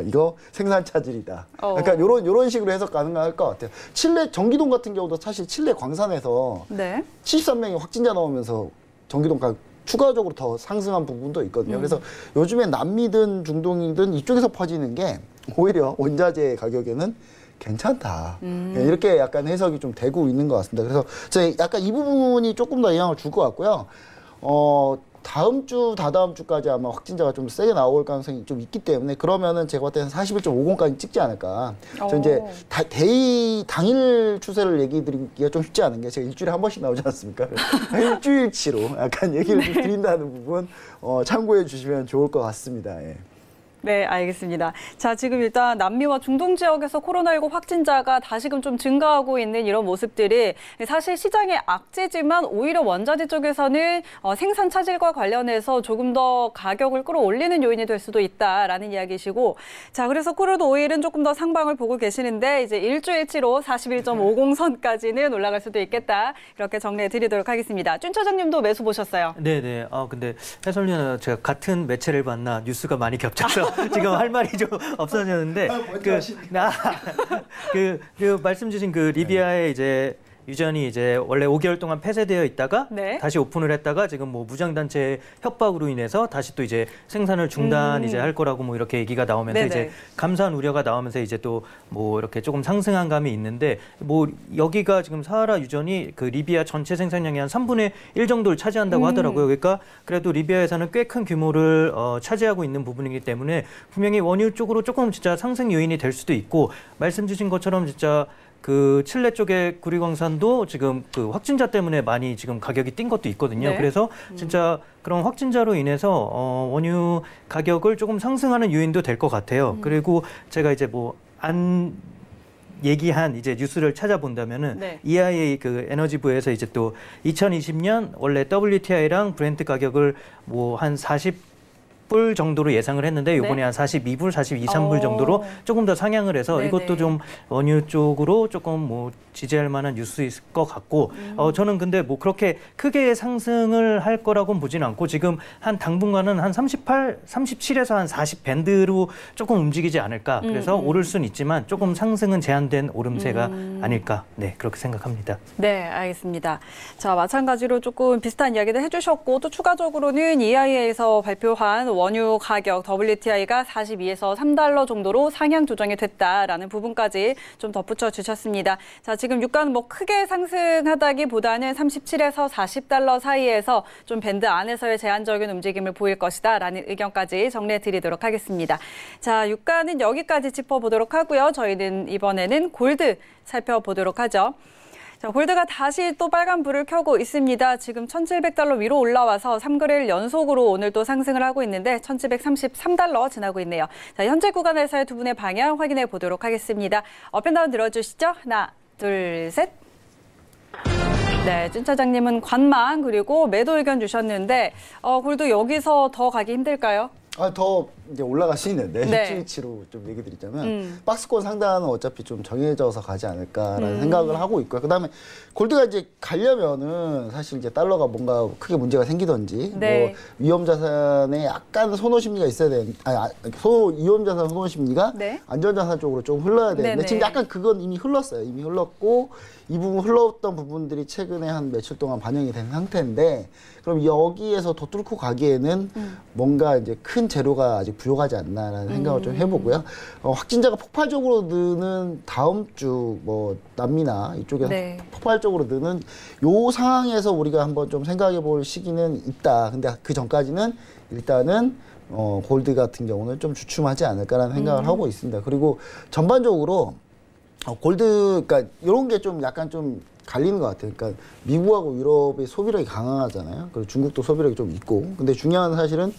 C: 이거 생산 차질이다. 약간 요런 식으로 해석 가능할 것 같아요. 칠레 정기동 같은 경우도 사실 칠레 광산에서
B: 네.
C: 73명이 확진자 나오면서 정기동가 추가적으로 더 상승한 부분도 있거든요. 그래서 요즘에 남미든 중동이든 이쪽에서 퍼지는 게 오히려 원자재 가격에는 괜찮다. 이렇게 약간 해석이 좀 되고 있는 것 같습니다. 그래서 저희 약간 이 부분이 조금 더 영향을 줄 것 같고요. 다음 주, 다다음 주까지 아마 확진자가 좀 세게 나올 가능성이 좀 있기 때문에, 그러면은 제가 봤을 때는 41.50까지 찍지 않을까. 저 이제 당일 추세를 얘기 드리기가 좀 쉽지 않은 게, 제가 일주일에 한 번씩 나오지 않습니까? 일주일치로 약간 얘기를 좀 드린다는 부분 참고해 주시면 좋을 것 같습니다. 예.
B: 네, 알겠습니다. 자, 지금 일단 남미와 중동 지역에서 코로나19 확진자가 다시금 좀 증가하고 있는 이런 모습들이 사실 시장의 악재지만 오히려 원자재 쪽에서는 생산 차질과 관련해서 조금 더 가격을 끌어올리는 요인이 될 수도 있다라는 이야기시고, 자, 그래서 크루드 오일은 조금 더 상방을 보고 계시는데 이제 일주일치로 41.50선까지는 올라갈 수도 있겠다. 이렇게 정리해 드리도록 하겠습니다. 준 차장님도 매수 보셨어요?
D: 네네. 근데 해설위원은 제가 같은 매체를 봤나 뉴스가 많이 겹쳐서 지금 할 말이 좀 없어졌는데, 그 말씀 주신 그 리비아의 이제 유전이 이제 원래 5개월 동안 폐쇄되어 있다가
B: 네.
D: 다시 오픈을 했다가 지금 뭐 무장단체 협박으로 인해서 다시 또 이제 생산을 중단 이제 할 거라고 뭐 이렇게 얘기가 나오면서
B: 네네.
D: 이제 감사한 우려가 나오면서 이제 또 뭐 이렇게 조금 상승한 감이 있는데, 뭐 여기가 지금 사하라 유전이 그 리비아 전체 생산량의 한 3분의 1 정도를 차지한다고 하더라고요. 그러니까 그래도 리비아에서는 꽤 큰 규모를 차지하고 있는 부분이기 때문에 분명히 원유 쪽으로 조금 진짜 상승 요인이 될 수도 있고, 말씀 주신 것처럼 진짜 그 칠레 쪽의 구리광산도 지금 그 확진자 때문에 많이 지금 가격이 뛴 것도 있거든요.
B: 네.
D: 그래서 진짜 그런 확진자로 인해서 원유 가격을 조금 상승하는 요인도 될 것 같아요. 그리고 제가 이제 뭐 안 얘기한 이제 뉴스를 찾아본다면은
B: 네.
D: EIA 그 에너지부에서 이제 또 2020년 원래 WTI랑 브렌트 가격을 뭐 한 40불 정도로 예상을 했는데 이번에
B: 네.
D: 한 42불, 42, 3불 정도로 조금 더 상향을 해서
B: 네네.
D: 이것도 좀 원유 쪽으로 조금 뭐 지지할 만한 뉴스일 것 같고, 저는 근데 뭐 그렇게 크게 상승을 할 거라고는 보진 않고, 지금 한 당분간은 한 37에서 한 40 밴드로 조금 움직이지 않을까. 그래서 오를 수는 있지만 조금 상승은 제한된 오름세가 아닐까. 네, 그렇게 생각합니다.
B: 네, 알겠습니다. 자, 마찬가지로 조금 비슷한 이야기를 해주셨고, 또 추가적으로는 EIA에서 발표한 원유 가격 WTI가 42에서 3달러 정도로 상향 조정이 됐다라는 부분까지 좀 덧붙여 주셨습니다. 자, 지금 유가는 뭐 크게 상승하다기보다는 37에서 40달러 사이에서 좀 밴드 안에서의 제한적인 움직임을 보일 것이다라는 의견까지 정리해 드리도록 하겠습니다. 자, 유가는 여기까지 짚어보도록 하고요. 저희는 이번에는 골드 살펴보도록 하죠. 자, 골드가 다시 또 빨간 불을 켜고 있습니다. 지금 1,700달러 위로 올라와서 3거래일 연속으로 오늘 또 상승을 하고 있는데 1,733달러 지나고 있네요. 자, 현재 구간에서의 두 분의 방향 확인해 보도록 하겠습니다. 업앤다운 들어주시죠. 하나, 둘, 셋. 네, 준 차장님은 관망 그리고 매도 의견 주셨는데 골드 여기서 더 가기 힘들까요?
C: 더 이제 올라갈 수 있는데
B: 네.
C: 일치위치로 좀 얘기 드리자면 박스권 상단은 어차피 좀 정해져서 가지 않을까라는 생각을 하고 있고요. 그다음에 골드가 이제 가려면은 사실 이제 달러가 뭔가 크게 문제가 생기든지
B: 네.
C: 뭐 위험 자산에 약간 선호 심리가 있어야 되는 위험 자산 선호 심리가
B: 네.
C: 안전 자산 쪽으로 좀 흘러야 되는데
B: 네네.
C: 지금 약간 그건 이미 흘렀어요. 이미 흘렀고 이 부분 흘렀던 부분들이 최근에 한 며칠 동안 반영이 된 상태인데 그럼 여기에서 더 뚫고 가기에는 뭔가 이제 큰 재료가 아직 부족하지 않나라는 생각을 좀 해보고요. 확진자가 폭발적으로 느는 다음 주 뭐 남미나 이쪽에서
B: 네.
C: 폭발적으로 느는 요 상황에서 우리가 한번 좀 생각해 볼 시기는 있다. 근데 그 전까지는 일단은 골드 같은 경우는 좀 주춤하지 않을까라는 생각을 하고 있습니다. 그리고 전반적으로 골드, 그러니까 이런 게 좀 약간 좀 갈리는 것 같아요. 그러니까 미국하고 유럽의 소비력이 강하잖아요. 그리고 중국도 소비력이 좀 있고. 근데 중요한 사실은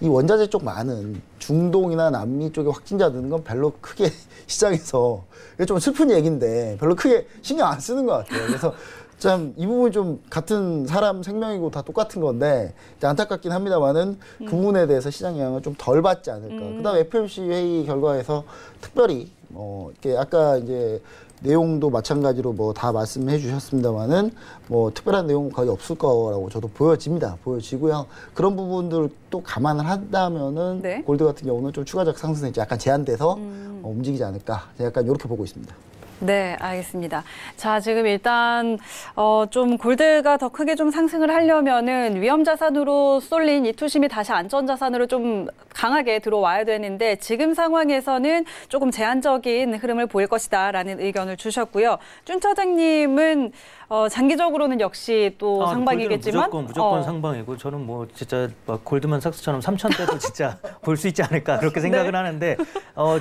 C: 이 원자재 쪽 많은 중동이나 남미 쪽에 확진자 드는 건 별로 크게 시장에서 이게 좀 슬픈 얘기인데 별로 크게 신경 안 쓰는 것 같아요. 그래서 참 이 부분이 좀 같은 사람 생명이고 다 똑같은 건데 안타깝긴 합니다만은 그 부분에 대해서 시장 영향을 좀 덜 받지 않을까. 그다음에 FOMC 회의 결과에서 특별히 이렇게 아까 이제 내용도 마찬가지로 뭐 다 말씀해 주셨습니다만은 뭐 특별한 내용은 거의 없을 거라고 저도 보여집니다. 보여지고요. 그런 부분들 또 감안을 한다면은
B: 네.
C: 골드 같은 경우는 좀 추가적 상승이 약간 제한돼서 움직이지 않을까. 약간 이렇게 보고 있습니다.
B: 네, 알겠습니다. 자, 지금 일단 좀 골드가 더 크게 좀 상승을 하려면은 위험 자산으로 쏠린 이 투심이 다시 안전 자산으로 좀 강하게 들어와야 되는데 지금 상황에서는 조금 제한적인 흐름을 보일 것이다라는 의견을 주셨고요. 준 차장님은 장기적으로는 역시 또 상방이겠지만
D: 무조건 상방이고 저는 뭐 진짜 막 골드만삭스처럼 3,000대도 진짜 볼 수 있지 않을까 그렇게 생각을
B: 네.
D: 하는데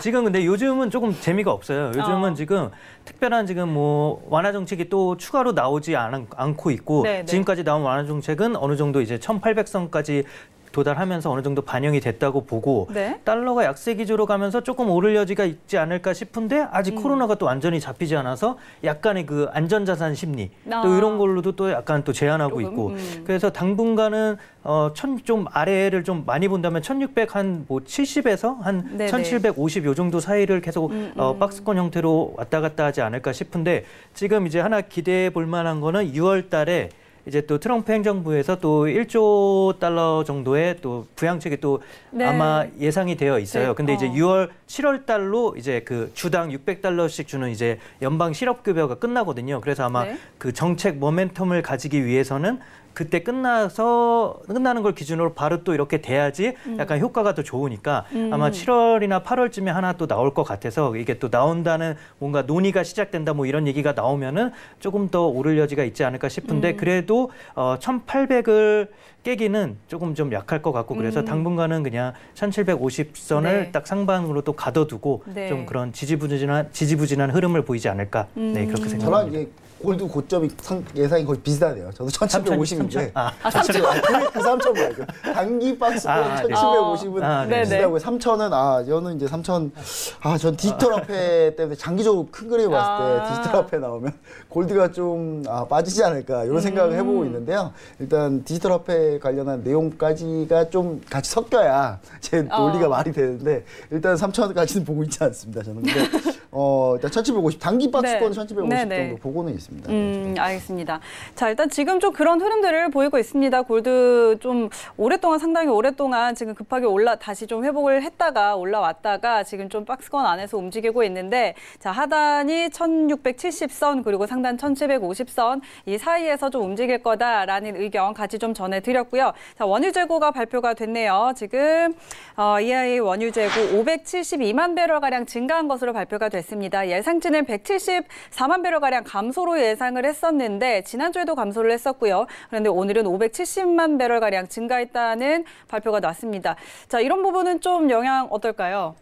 D: 지금 근데 요즘은 조금 재미가 없어요. 요즘은 지금 특별한 지금 뭐 완화 정책이 또 추가로 나오지 않고 있고
B: 네, 네.
D: 지금까지 나온 완화 정책은 어느 정도 이제 1,800선까지 도달하면서 어느 정도 반영이 됐다고 보고
B: 네.
D: 달러가 약세 기조로 가면서 조금 오를 여지가 있지 않을까 싶은데 아직 코로나가 또 완전히 잡히지 않아서 약간의 그 안전자산 심리 또 이런 걸로도 또 약간 또 제한하고
B: 조금,
D: 있고 그래서 당분간은 좀 아래를 좀 많이 본다면 1,600 한 뭐 70에서 한
B: 네네.
D: 1,750 요 정도 사이를 계속 박스권 형태로 왔다 갔다 하지 않을까 싶은데 지금 이제 하나 기대해 볼 만한 거는 6월 달에 이제 또 트럼프 행정부에서 또 1조 달러 정도의 또 부양책이 또
B: 네.
D: 아마 예상이 되어 있어요.
B: 네.
D: 근데 이제 7월 달로 이제 그 주당 600달러씩 주는 이제 연방 실업급여가 끝나거든요. 그래서 아마
B: 네.
D: 그 정책 모멘텀을 가지기 위해서는 그때 끝나는 걸 기준으로 바로 또 이렇게 돼야지 약간 효과가 더 좋으니까 아마 7월이나 8월쯤에 하나 또 나올 것 같아서 이게 또 나온다는 뭔가 논의가 시작된다 뭐 이런 얘기가 나오면은 조금 더 오를 여지가 있지 않을까 싶은데 그래도 1,800을 깨기는 조금 좀 약할 것 같고 그래서 당분간은 그냥 1,750선을
B: 네.
D: 딱 상반으로 또 가둬두고
B: 네.
D: 좀 그런 지지부진한 흐름을 보이지 않을까 네 그렇게
C: 저랑
D: 생각합니다.
C: 이게 골드 고점이 예상이 거의 비슷하네요. 저도 1,750인데.
D: 3,000.
C: 그 3,000 말고. 단기 박스권
D: 네.
C: 1,750은
B: 네.
C: 비슷하고요. 3,000은, 저는 이제 3,000, 전 디지털 화폐 때문에 장기적으로 큰 그림 봤을 때 디지털 화폐 나오면 골드가 좀 빠지지 않을까 이런 생각을 해보고 있는데요. 일단 디지털 화폐 관련한 내용까지가 좀 같이 섞여야 제 논리가 말이 되는데 일단 3,000까지는 보고 있지 않습니다. 저는. 근데 일단 1,750, 단기 박스권
B: 네.
C: 1,750
B: 네네.
C: 정도 보고는 있습니다.
B: 알겠습니다. 자, 일단 지금 좀 그런 흐름들을 보이고 있습니다. 골드 좀 상당히 오랫동안 지금 급하게 다시 좀 회복을 했다가 올라왔다가 지금 좀 박스권 안에서 움직이고 있는데 자, 하단이 1,670선 그리고 상단 1,750선 이 사이에서 좀 움직일 거다라는 의견 같이 좀 전해드렸고요. 자, 원유 재고가 발표가 됐네요. 지금 EIA 원유 재고 572만 배럴가량 증가한 것으로 발표가 됐습니다. 예상치는 174만 배럴가량 감소로 예상을 했었는데 지난주에도 감소를 했었고요. 그런데 오늘은 570만 배럴가량 증가했다는 발표가 났습니다. 자, 이런 부분은 좀 영향 어떨까요?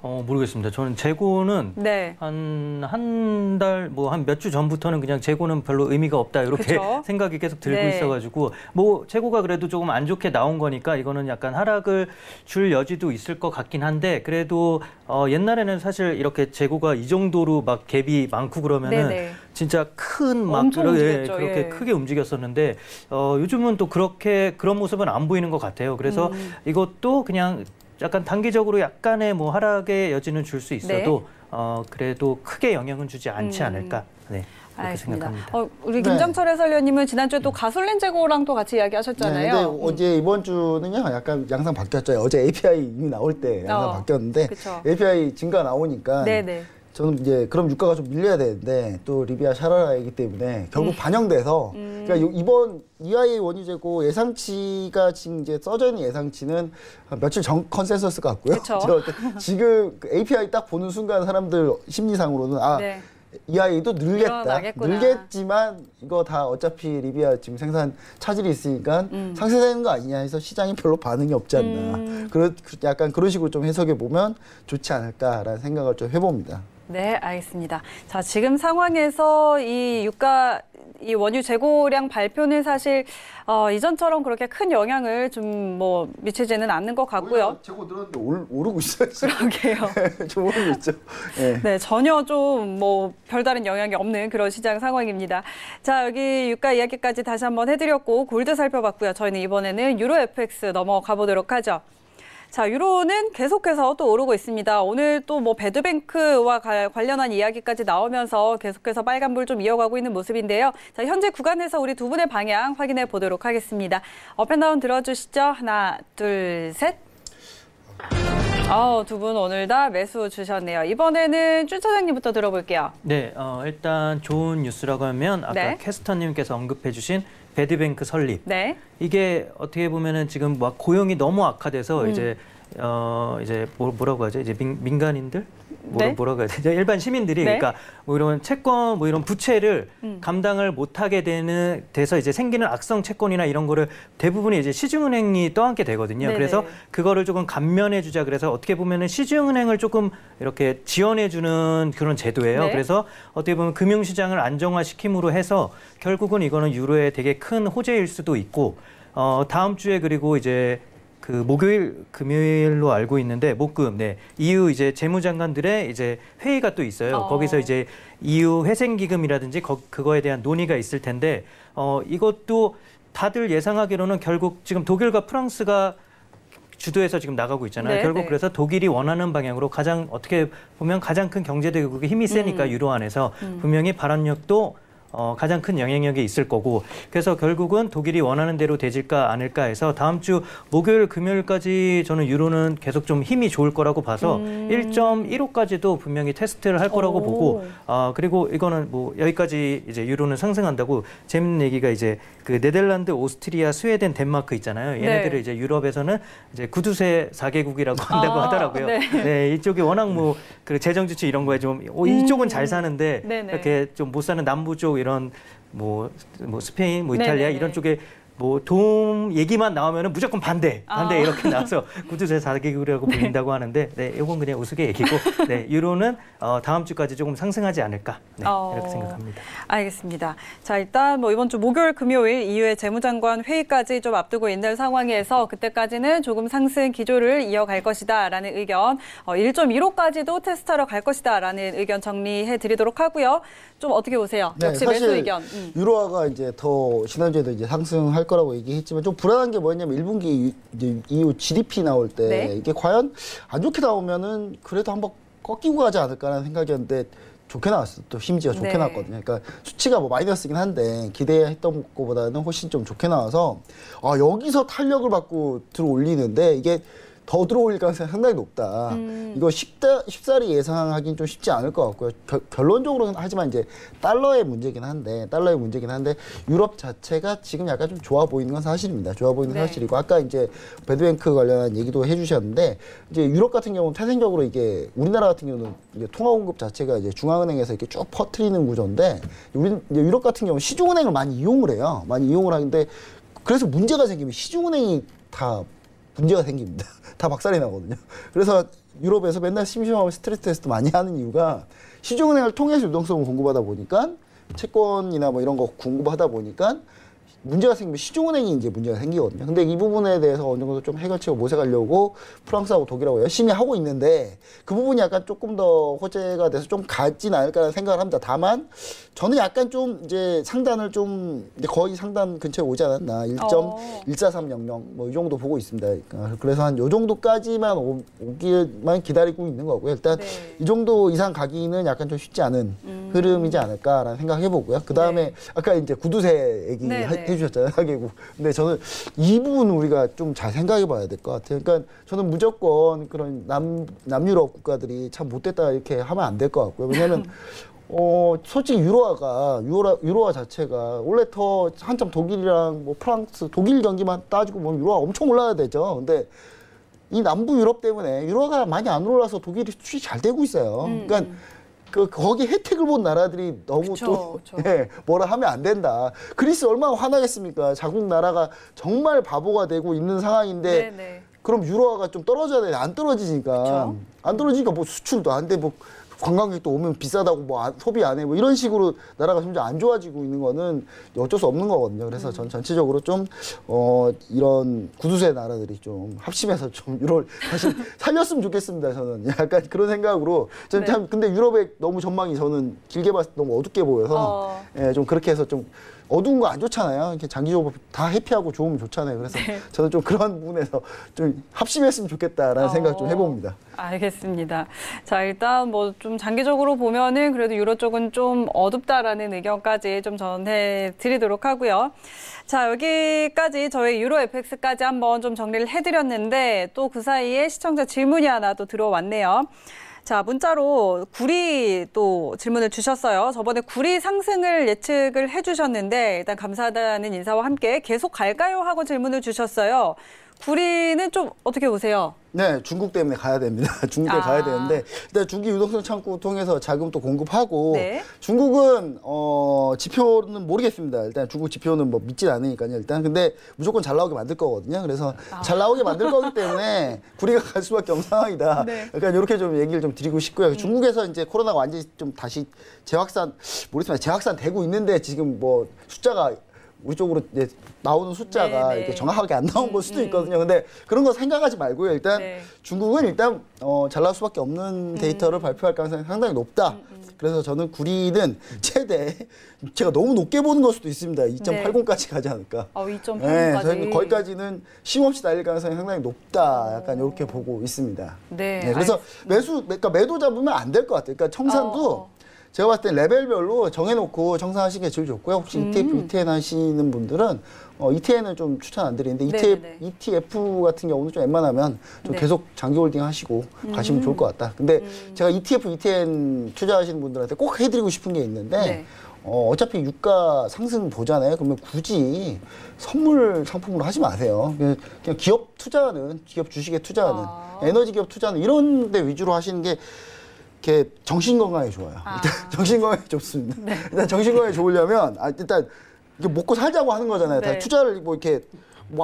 D: 모르겠습니다. 저는 재고는
B: 네.
D: 한 달, 뭐 한 몇 주 전부터는 그냥 재고는 별로 의미가 없다 이렇게
B: 그쵸?
D: 생각이 계속 들고
B: 네.
D: 있어가지고 뭐 재고가 그래도 조금 안 좋게 나온 거니까 이거는 약간 하락을 줄 여지도 있을 것 같긴 한데 그래도 옛날에는 사실 이렇게 재고가 이 정도로 막 갭이 많고 그러면은
B: 네네.
D: 진짜 큰 막
B: 엄청 움직였죠.
D: 그렇게
B: 예.
D: 크게 움직였었는데 요즘은 또 그렇게 그런 모습은 안 보이는 것 같아요. 그래서 이것도 그냥 약간 단기적으로 약간의 뭐 하락의 여지는 줄 수 있어도 그래도 크게 영향은 주지 않지 않을까. 네. 그렇게
B: 알겠습니다.
D: 생각합니다.
B: 우리 김장철 해설위원님은 지난주에 또 가솔린 재고랑 또 같이 이야기하셨잖아요.
C: 네, 근데 어제 이번 주는요, 약간 양상 바뀌었죠. 어제 API 이미 나올 때 양상 바뀌었는데
B: 그쵸.
C: API 증가 나오니까
B: 네네.
C: 저는 이제 그럼 유가가 좀 밀려야 되는데 또 리비아 샤라라이기 때문에 결국 반영돼서 그러니까 이번 EIA 원유 재고 예상치가 지금 이제 써져 있는 예상치는 한 며칠 전 컨센서스 같고요.
B: 그쵸.
C: 제가 볼 때 지금 그 API 딱 보는 순간 사람들 심리상으로는
B: 네.
C: EIA도 늘겠다.
B: 늘어나겠구나.
C: 늘겠지만 이거 다 어차피 리비아 지금 생산 차질이 있으니까 상쇄되는 거 아니냐 해서 시장이 별로 반응이 없지 않나. 약간 그런 식으로 좀 해석해 보면 좋지 않을까라는 생각을 좀 해봅니다.
B: 네, 알겠습니다. 자, 지금 상황에서 이 이 원유 재고량 발표는 사실 이전처럼 그렇게 큰 영향을 좀 뭐 미치지는 않는 것 같고요.
C: 재고 늘었는데 오르고 있어요.
B: 그러게요.
C: 좀 오르고 있죠. 네.
B: 네, 전혀 좀 뭐 별다른 영향이 없는 그런 시장 상황입니다. 자, 여기 유가 이야기까지 다시 한번 해드렸고 골드 살펴봤고요. 저희는 이번에는 유로 FX 넘어가 보도록 하죠. 자, 유로는 계속해서 또 오르고 있습니다. 오늘 또 뭐 배드뱅크와 관련한 이야기까지 나오면서 계속해서 빨간불 좀 이어가고 있는 모습인데요. 자, 현재 구간에서 우리 두 분의 방향 확인해 보도록 하겠습니다. 업앤다운 들어주시죠. 하나, 둘, 셋. 두 분 오늘 다 매수 주셨네요. 이번에는 준 차장님부터 들어볼게요.
D: 네, 일단 좋은 뉴스라고 하면 아까
B: 네.
D: 캐스터님께서 언급해주신 배드뱅크 설립.
B: 네.
D: 이게 어떻게 보면은 지금 막 고용이 너무 악화돼서 이제 뭐라고 하죠? 이제 민간인들
B: 네.
D: 뭐라고 해야 되죠? 일반 시민들이
B: 네.
D: 그러니까 뭐 이런 채권 뭐 이런 부채를 감당을 못하게 돼서 이제 생기는 악성 채권이나 이런 거를 대부분이 이제 시중은행이 떠안게 되거든요.
B: 네네.
D: 그래서 그거를 조금 감면해주자. 그래서 어떻게 보면은 시중은행을 조금 이렇게 지원해주는 그런 제도예요.
B: 네.
D: 그래서 어떻게 보면 금융시장을 안정화시킴으로 해서 결국은 이거는 유로의 되게 큰 호재일 수도 있고 다음 주에 그리고 이제 그 목요일, 금요일로 알고 있는데 목금, 네. EU 이제 재무장관들의 이제 회의가 또 있어요. 거기서 이제 EU 회생기금이라든지 그거에 대한 논의가 있을 텐데 이것도 다들 예상하기로는 결국 지금 독일과 프랑스가 주도해서 지금 나가고 있잖아요.
B: 네,
D: 결국
B: 네.
D: 그래서 독일이 원하는 방향으로 어떻게 보면 가장 큰 경제대국의 힘이 세니까 유로 안에서 분명히 발언력도 가장 큰 영향력이 있을 거고 그래서 결국은 독일이 원하는 대로 되질까 않을까 해서 다음 주 목요일, 금요일까지 저는 유로는 계속 좀 힘이 좋을 거라고 봐서 1.15까지도 분명히 테스트를 할 거라고 보고 그리고 이거는 뭐 여기까지 이제 유로는 상승한다고 재밌는 얘기가 이제 그 네덜란드, 오스트리아, 스웨덴, 덴마크 있잖아요. 얘네들을
B: 네.
D: 이제 유럽에서는 이제 구두쇠 4개국이라고 한다고 하더라고요.
B: 네.
D: 네, 이쪽이 워낙 뭐 그 재정 지출 이런 거에 좀 이쪽은 잘 사는데
B: 네네.
D: 이렇게 좀 못 사는 남부 쪽 이런 뭐 스페인, 뭐 이탈리아
B: 네네네.
D: 이런 쪽에 뭐 도움 얘기만 나오면은 무조건 반대 이렇게 나와서 구두쇠 4개국이라고 불린다고 하는데 네, 이건 그냥 우스개 얘기고 네, 유로는 다음 주까지 조금 상승하지 않을까 네, 이렇게 생각합니다.
B: 알겠습니다. 자, 일단 뭐 이번 주 목요일, 금요일 EU의 재무장관 회의까지 좀 앞두고 있는 상황에서 그때까지는 조금 상승 기조를 이어갈 것이다라는 의견, 1.15까지도 테스트하러 갈 것이다라는 의견 정리해 드리도록 하고요. 좀 어떻게 보세요?
C: 네,
B: 역시
C: 사실
B: 매수 의견.
C: 유로화가 이제 더 지난주에도 이제 상승할 거라고 얘기했지만 좀 불안한 게 뭐냐면 1분기 이제 EU GDP 나올 때
B: 네.
C: 이게 과연 안 좋게 나오면은 그래도 한번 꺾이고 가지 않을까라는 생각이었는데 좋게 나왔어요. 또 심지어 좋게
B: 네.
C: 나왔거든요. 그러니까 수치가 뭐 마이너스긴 한데 기대했던 것보다는 훨씬 좀 좋게 나와서 여기서 탄력을 받고 들어올리는데 이게 더 들어올 가능성이 상당히 높다. 이거 쉽사리 예상하기는 좀 쉽지 않을 것 같고요. 결론적으로는 하지만 이제 달러의 문제긴 한데 유럽 자체가 지금 약간 좀 좋아 보이는 건 사실입니다. 좋아 보이는
B: 네.
C: 사실이고 아까 이제 배드뱅크 관련한 얘기도 해주셨는데 이제 유럽 같은 경우는 태생적으로 이게 우리나라 같은 경우는 이게 통화 공급 자체가 이제 중앙은행에서 이렇게 쭉 퍼트리는 구조인데 이제 유럽 같은 경우는 시중은행을 많이 이용을 해요. 많이 이용을 하는데 그래서 문제가 생기면 시중은행이 다 문제가 생깁니다. 다 박살이 나거든요. 그래서 유럽에서 맨날 심심하고 스트레스 테스트 많이 하는 이유가 시중은행을 통해서 유동성을 공급하다 보니까 채권이나 뭐 이런 거 공급하다 보니까 문제가 생기면 시중은행이 이제 문제가 생기거든요. 근데 이 부분에 대해서 어느 정도 좀 해결책을 모색하려고 프랑스하고 독일하고 열심히 하고 있는데 그 부분이 약간 조금 더 호재가 돼서 좀 가진 않을까라는 생각을 합니다. 다만 저는 약간 좀 이제 상단을 좀 이제 거의 상단 근처에 오지 않았나 1.14300 뭐 이 정도 보고 있습니다. 그래서 한 요 정도까지만 오기만 기다리고 있는 거고요. 일단
B: 네.
C: 이 정도 이상 가기는 약간 좀 쉽지 않은 흐름이지 않을까라는 생각해 보고요. 그 다음에
B: 네.
C: 아까 이제 구두쇠 얘기 해주셨잖아요, 하계구. 근데 저는 이 부분 우리가 좀 잘 생각해 봐야 될 것 같아요. 그러니까 저는 무조건 그런 남유럽 국가들이 참 못됐다 이렇게 하면 안 될 것 같고요. 왜냐하면 솔직히 유로화 자체가 원래 더 한참 독일이랑 뭐 프랑스, 독일 경기만 따지고 보면 유로화 엄청 올라야 되죠. 근데 이 남부 유럽 때문에 유로화가 많이 안 올라서 독일이 수출이 잘 되고 있어요. 그러니까 거기 혜택을 본 나라들이 너무
B: 그쵸.
C: 예, 뭐라 하면 안 된다. 그리스 얼마나 화나겠습니까? 자국 나라가 정말 바보가 되고 있는 상황인데
B: 네네.
C: 그럼 유로화가 좀 떨어져야 되는데 안 떨어지니까
B: 그쵸.
C: 안 떨어지니까 뭐 수출도 안 돼, 뭐 관광객도 오면 비싸다고 뭐 소비 안 해, 뭐 이런 식으로 나라가 점점 안 좋아지고 있는 거는 어쩔 수 없는 거거든요. 그래서 전 전체적으로 좀 이런 구두쇠 나라들이 좀 합심해서 좀 유로를 다시 살렸으면 좋겠습니다. 저는 약간 그런 생각으로 저는 참 근데 유럽의 너무 전망이 저는 길게 봤을 때 너무 어둡게 보여서 예, 좀 그렇게 해서 좀 어두운 거 안 좋잖아요. 이렇게 장기적으로 다 해피하고 좋으면 좋잖아요. 그래서 저는 좀 그런 부분에서 좀 합심했으면 좋겠다라는 생각 좀 해봅니다.
B: 알겠습니다. 자, 일단 뭐 좀 장기적으로 보면은 그래도 유로 쪽은 좀 어둡다라는 의견까지 좀 전해드리도록 하고요. 자, 여기까지 저희 유로 FX까지 한번 좀 정리를 해드렸는데 또 그 사이에 시청자 질문이 하나 또 들어왔네요. 자, 문자로 구리 또 질문을 주셨어요. 저번에 구리 상승을 예측을 해주셨는데 일단 감사하다는 인사와 함께 계속 갈까요? 하고 질문을 주셨어요. 구리는 좀 어떻게 보세요?
C: 네, 중국 때문에 가야 됩니다. 중국에 가야 되는데 일단 중기 유동성 창구 통해서 자금 또 공급하고 중국은 지표는 모르겠습니다. 일단 중국 지표는 뭐 믿진 않으니까요. 일단 근데 무조건 잘 나오게 만들 거거든요. 그래서 잘 나오게 만들 거기 때문에 구리가 갈 수밖에 없는 상황이다. 약간 이렇게 좀 얘기를 좀 드리고 싶고요. 중국에서 이제 코로나가 완전히 좀 다시 모르겠지만 재확산 되고 있는데 지금 뭐 숫자가 우리 쪽으로 이제 나오는 숫자가 이렇게 정확하게 안 나온 걸 수도 있거든요. 근데 그런 거 생각하지 말고요. 일단 중국은 일단 잘 나올 수밖에 없는 데이터를 발표할 가능성이 상당히 높다. 그래서 저는 구리는 최대 제가 너무 높게 보는 걸 수도 있습니다. 2.80까지 가지 않을까.
B: 2.80까지.
C: 네, 저희는 거기까지는 쉼없이 달릴 가능성이 상당히 높다. 약간 이렇게 보고 있습니다. 그래서 그러니까 매도 잡으면 안 될 것 같아요. 그러니까 청산도 제가 봤을 때 레벨별로 정해놓고 청산하시는 게 제일 좋고요. 혹시 ETF, ETN 하시는 분들은 ETN을 좀 추천 안 드리는데 ETF 같은 경우는 좀 웬만하면 좀 계속 장기 홀딩 하시고 가시면 좋을 것 같다. 근데 제가 ETF, ETN 투자하시는 분들한테 꼭 해드리고 싶은 게 있는데 어차피 유가 상승 보잖아요. 그러면 굳이 선물 상품으로 하지 마세요. 그냥 기업 투자하는, 기업 주식에 투자하는, 에너지 기업 투자하는 이런 데 위주로 하시는 게 이렇게 정신 건강에 좋아요. 일단 정신 건강에 좋습니다. 일단 정신 건강에 좋으려면 일단 이렇게 먹고 살자고 하는 거잖아요. 다 투자를 뭐 이렇게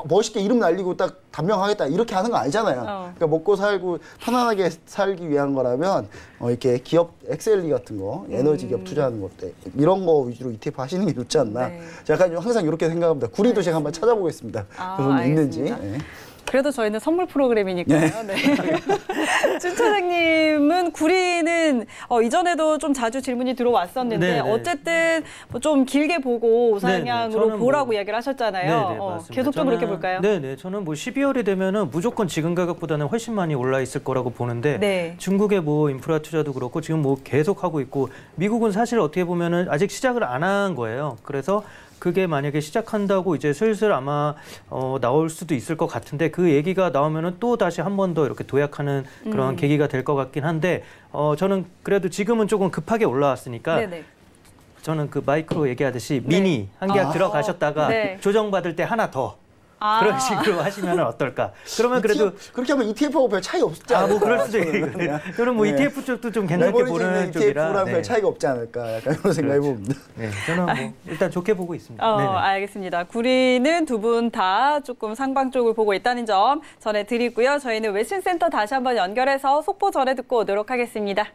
C: 멋있게 이름 날리고 딱 단명하겠다 이렇게 하는 거 아니잖아요. 그러니까 먹고 살고 편안하게 살기 위한 거라면 이렇게 기업 엑셀리 같은 거, 에너지 기업 투자하는 것들 이런 거 위주로 ETF 하시는 게 좋지 않나. 제가 항상 이렇게 생각합니다. 구리도 제가 한번 찾아보겠습니다. 그런 게 있는지.
B: 그래도 저희는 선물 프로그램이니까요. 준 차장님은 구리는 이전에도 좀 자주 질문이 들어왔었는데 어쨌든 좀 길게 보고 우상향으로 보라고 이야기를 하셨잖아요. 계속 좀 그렇게 볼까요?
D: 네네. 저는 뭐 12월이 되면은 무조건 지금 가격보다는 훨씬 많이 올라 있을 거라고 보는데 중국의 뭐 인프라 투자도 그렇고 지금 뭐 계속 하고 있고 미국은 사실 어떻게 보면은 아직 시작을 안 한 거예요. 그래서 그게 만약에 시작한다고 이제 슬슬 아마 나올 수도 있을 것 같은데 그 얘기가 나오면은 또 다시 한 번 더 이렇게 도약하는 그런 계기가 될 것 같긴 한데 저는 그래도 지금은 조금 급하게 올라왔으니까 저는 그 마이크로 얘기하듯이 미니 한 계약 들어가셨다가 조정받을 때 하나 더 그런 식으로 하시면 어떨까? 그러면 그래도
C: 그렇게 하면 ETF하고 별 차이 없지 않을까?
D: 뭐 그럴 수도 있겠네요. 저는 뭐 ETF 쪽도 좀 괜찮게 보는 쪽이라.
C: ETF랑 별 차이가 없지 않을까? 약간 그런 생각해 봅니다.
D: 네, 저는 뭐 일단 좋게 보고 있습니다.
B: 알겠습니다. 구리는 두 분 다 조금 상방 쪽을 보고 있다는 점 전해드리고요. 저희는 웨신센터 다시 한번 연결해서 속보 전해 듣고 오도록 하겠습니다.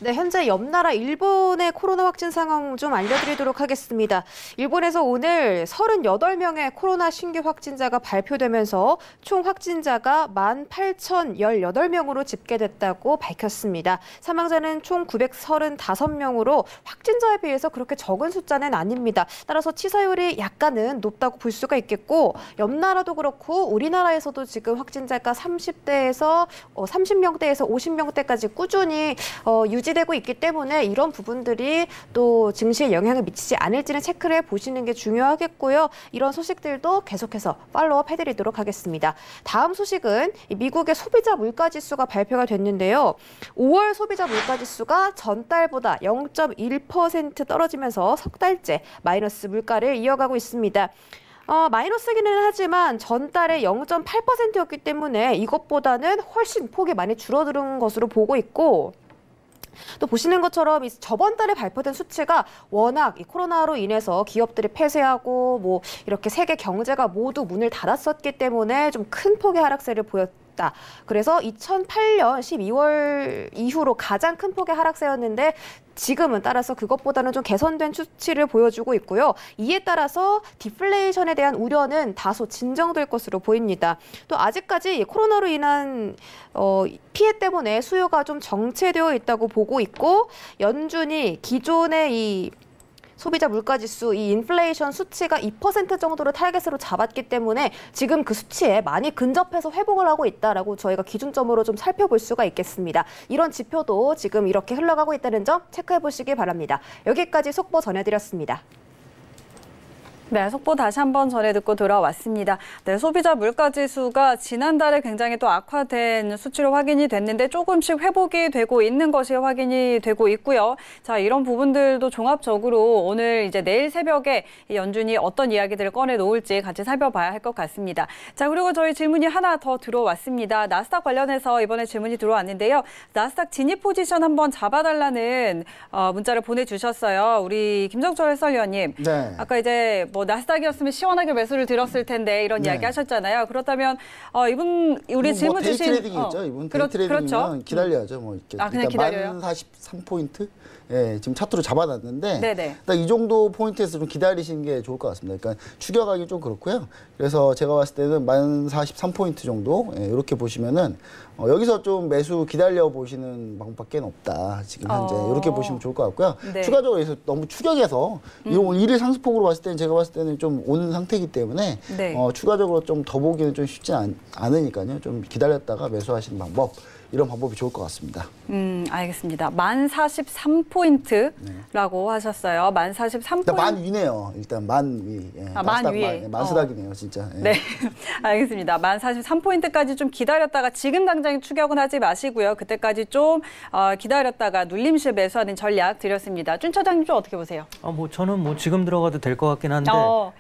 E: 네, 현재 옆 나라 일본의 코로나 확진 상황 좀 알려드리도록 하겠습니다. 일본에서 오늘 38명의 코로나 신규 확진자가 발표되면서 총 확진자가 18,018명으로 집계됐다고 밝혔습니다. 사망자는 총 935명으로 확진자에 비해서 그렇게 적은 숫자는 아닙니다. 따라서 치사율이 약간은 높다고 볼 수가 있겠고 옆 나라도 그렇고 우리나라에서도 지금 확진자가 30명대에서 50명대까지 꾸준히 유지되고 있기 때문에 이런 부분들이 또 증시에 영향을 미치지 않을지는 체크를 해보시는 게 중요하겠고요. 이런 소식들도 계속해서 팔로우업 해드리도록 하겠습니다. 다음 소식은 미국의 소비자 물가지수가 발표가 됐는데요. 5월 소비자 물가지수가 전달보다 0.1% 떨어지면서 석 달째 마이너스 물가를 이어가고 있습니다. 마이너스기는 하지만 전달에 0.8%였기 때문에 이것보다는 훨씬 폭이 많이 줄어드는 것으로 보고 있고 또 보시는 것처럼 저번 달에 발표된 수치가 워낙 이 코로나로 인해서 기업들이 폐쇄하고 뭐 이렇게 세계 경제가 모두 문을 닫았었기 때문에 좀 큰 폭의 하락세를 보였다. 그래서 2008년 12월 이후로 가장 큰 폭의 하락세였는데 지금은 따라서 그것보다는 좀 개선된 수치를 보여주고 있고요. 이에 따라서 디플레이션에 대한 우려는 다소 진정될 것으로 보입니다. 또 아직까지 코로나로 인한 피해 때문에 수요가 좀 정체되어 있다고 보고 있고 연준이 기존의 이 소비자 물가지수, 이 인플레이션 수치가 2% 정도를 타겟으로 잡았기 때문에 지금 그 수치에 많이 근접해서 회복을 하고 있다라고 저희가 기준점으로 좀 살펴볼 수가 있겠습니다. 이런 지표도 지금 이렇게 흘러가고 있다는 점 체크해 보시기 바랍니다. 여기까지 속보 전해드렸습니다.
B: 네, 속보 다시 한번 전해 듣고 돌아왔습니다. 네, 소비자 물가지수가 지난달에 굉장히 또 악화된 수치로 확인이 됐는데 조금씩 회복이 되고 있는 것이 확인이 되고 있고요. 자, 이런 부분들도 종합적으로 오늘 이제 내일 새벽에 연준이 어떤 이야기들을 꺼내 놓을지 같이 살펴봐야 할 것 같습니다. 자, 그리고 저희 질문이 하나 더 들어왔습니다. 나스닥 관련해서 이번에 질문이 들어왔는데요. 나스닥 진입 포지션 한번 잡아달라는 문자를 보내주셨어요. 우리 김정철 해설위원님.
C: 네.
B: 아까 이제 뭐 나스닥이었으면 시원하게 매수를 들었을 텐데 이런 이야기 하셨잖아요. 그렇다면 이분 우리 질문 주신
C: 데이 트레이딩이죠. 이분 데이 트레이딩이면
B: 그렇죠.
C: 기다려야죠. 뭐 이렇게
B: 그냥 기다려요.
C: 43포인트. 예, 지금 차트로 잡아놨는데
B: 네네.
C: 일단 이 정도 포인트에서 좀 기다리시는 게 좋을 것 같습니다. 그러니까 추격하기 좀 그렇고요. 그래서 제가 봤을 때는 43포인트 정도 이렇게 보시면은 여기서 좀 매수 기다려 보시는 방법밖에 없다. 지금 현재 이렇게 보시면 좋을 것 같고요. 네. 추가적으로 해서 너무 추격해서 오늘 1일 상승폭으로 봤을 때는 제가 봤을 때는 좀 온 상태이기 때문에 네. 추가적으로 좀 더 보기는 좀 쉽지 않으니까요. 좀 기다렸다가 매수하시는 방법. 이런 방법이 좋을 것 같습니다.
B: 알겠습니다. 1043포인트라고 하셨어요. 1043포인트.
C: 만 위네요. 일단 만 위. 예,
B: 만 위.
C: 만수닥이네요, 진짜. 예.
B: 네, 알겠습니다. 1043포인트까지 좀 기다렸다가 지금 당장 추격은 하지 마시고요. 그때까지 좀 기다렸다가 눌림실 매수하는 전략 드렸습니다. 준 차장님 좀 어떻게 보세요?
D: 뭐 저는 뭐 지금 들어가도 될 것 같긴 한데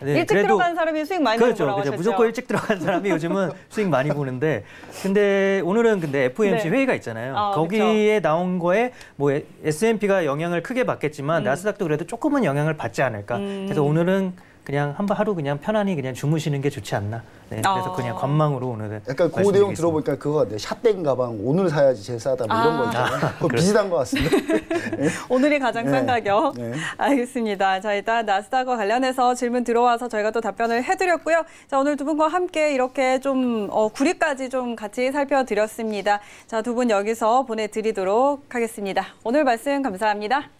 B: 네, 일찍 들어간 사람이 수익 많이 보는 거라고 하셨죠.
D: 무조건 일찍 들어간 사람이 요즘은 수익 많이 보는데 근데 오늘은 FOMC 회의가 있잖아요. 거기에 그쵸. 나온 거에 뭐 S&P가 영향을 크게 받겠지만 나스닥도 그래도 조금은 영향을 받지 않을까. 그래서 오늘은 그냥 하루 그냥 편안히 그냥 주무시는 게 좋지 않나. 네, 그래서 그냥 관망으로 오늘은
C: 약간 그 내용 들어보니까 그거 같아요. 샷땡 가방 오늘 사야지 제일 싸다 뭐 이런 거 있잖아요. 그거 비슷한 것 같습니다. 네.
B: 오늘이 가장 싼 가격. 네. 알겠습니다. 자, 일단 나스닥과 관련해서 질문 들어와서 저희가 또 답변을 해드렸고요. 자, 오늘 두 분과 함께 이렇게 좀 구리까지 좀 같이 살펴드렸습니다. 자, 두 분 여기서 보내드리도록 하겠습니다. 오늘 말씀 감사합니다.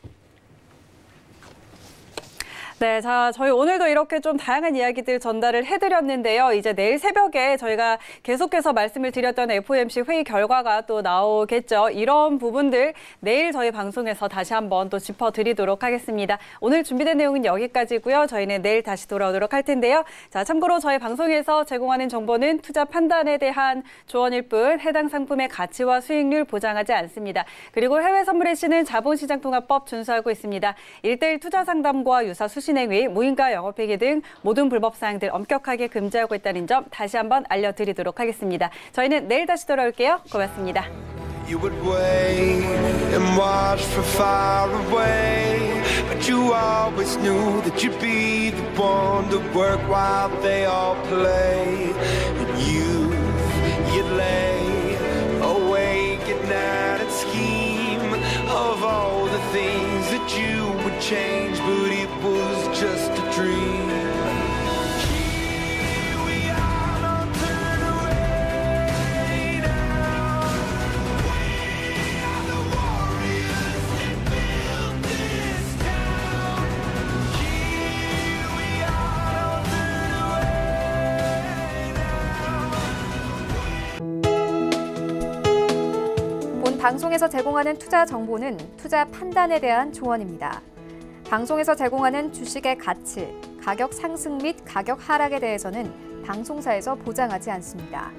B: 네, 자, 저희 오늘도 이렇게 좀 다양한 이야기들 전달을 해드렸는데요. 이제 내일 새벽에 저희가 계속해서 말씀을 드렸던 FOMC 회의 결과가 또 나오겠죠. 이런 부분들 내일 저희 방송에서 다시 한번 또 짚어드리도록 하겠습니다. 오늘 준비된 내용은 여기까지고요. 저희는 내일 다시 돌아오도록 할 텐데요. 자, 참고로 저희 방송에서 제공하는 정보는 투자 판단에 대한 조언일 뿐 해당 상품의 가치와 수익률 보장하지 않습니다. 그리고 해외 선물의 시는 자본시장통합법 준수하고 있습니다. 1:1 투자 상담과 유사 수신 실수신행위, 무인가 영업회계 등 모든 불법 사항들 엄격하게 금지하고 있다는 점 다시 한번 알려드리도록 하겠습니다. 저희는 내일 다시 돌아올게요. 고맙습니다.
F: You would wait and watch from far away, but you always knew that you'd be the one to work while they all play. And you'd lay awake at night and scheme of all the things that you would change, but it was just a dream.
A: 방송에서 제공하는 투자 정보는 투자 판단에 대한 조언입니다. 방송에서 제공하는 주식의 가치, 가격 상승 및 가격 하락에 대해서는 방송사에서 보장하지 않습니다.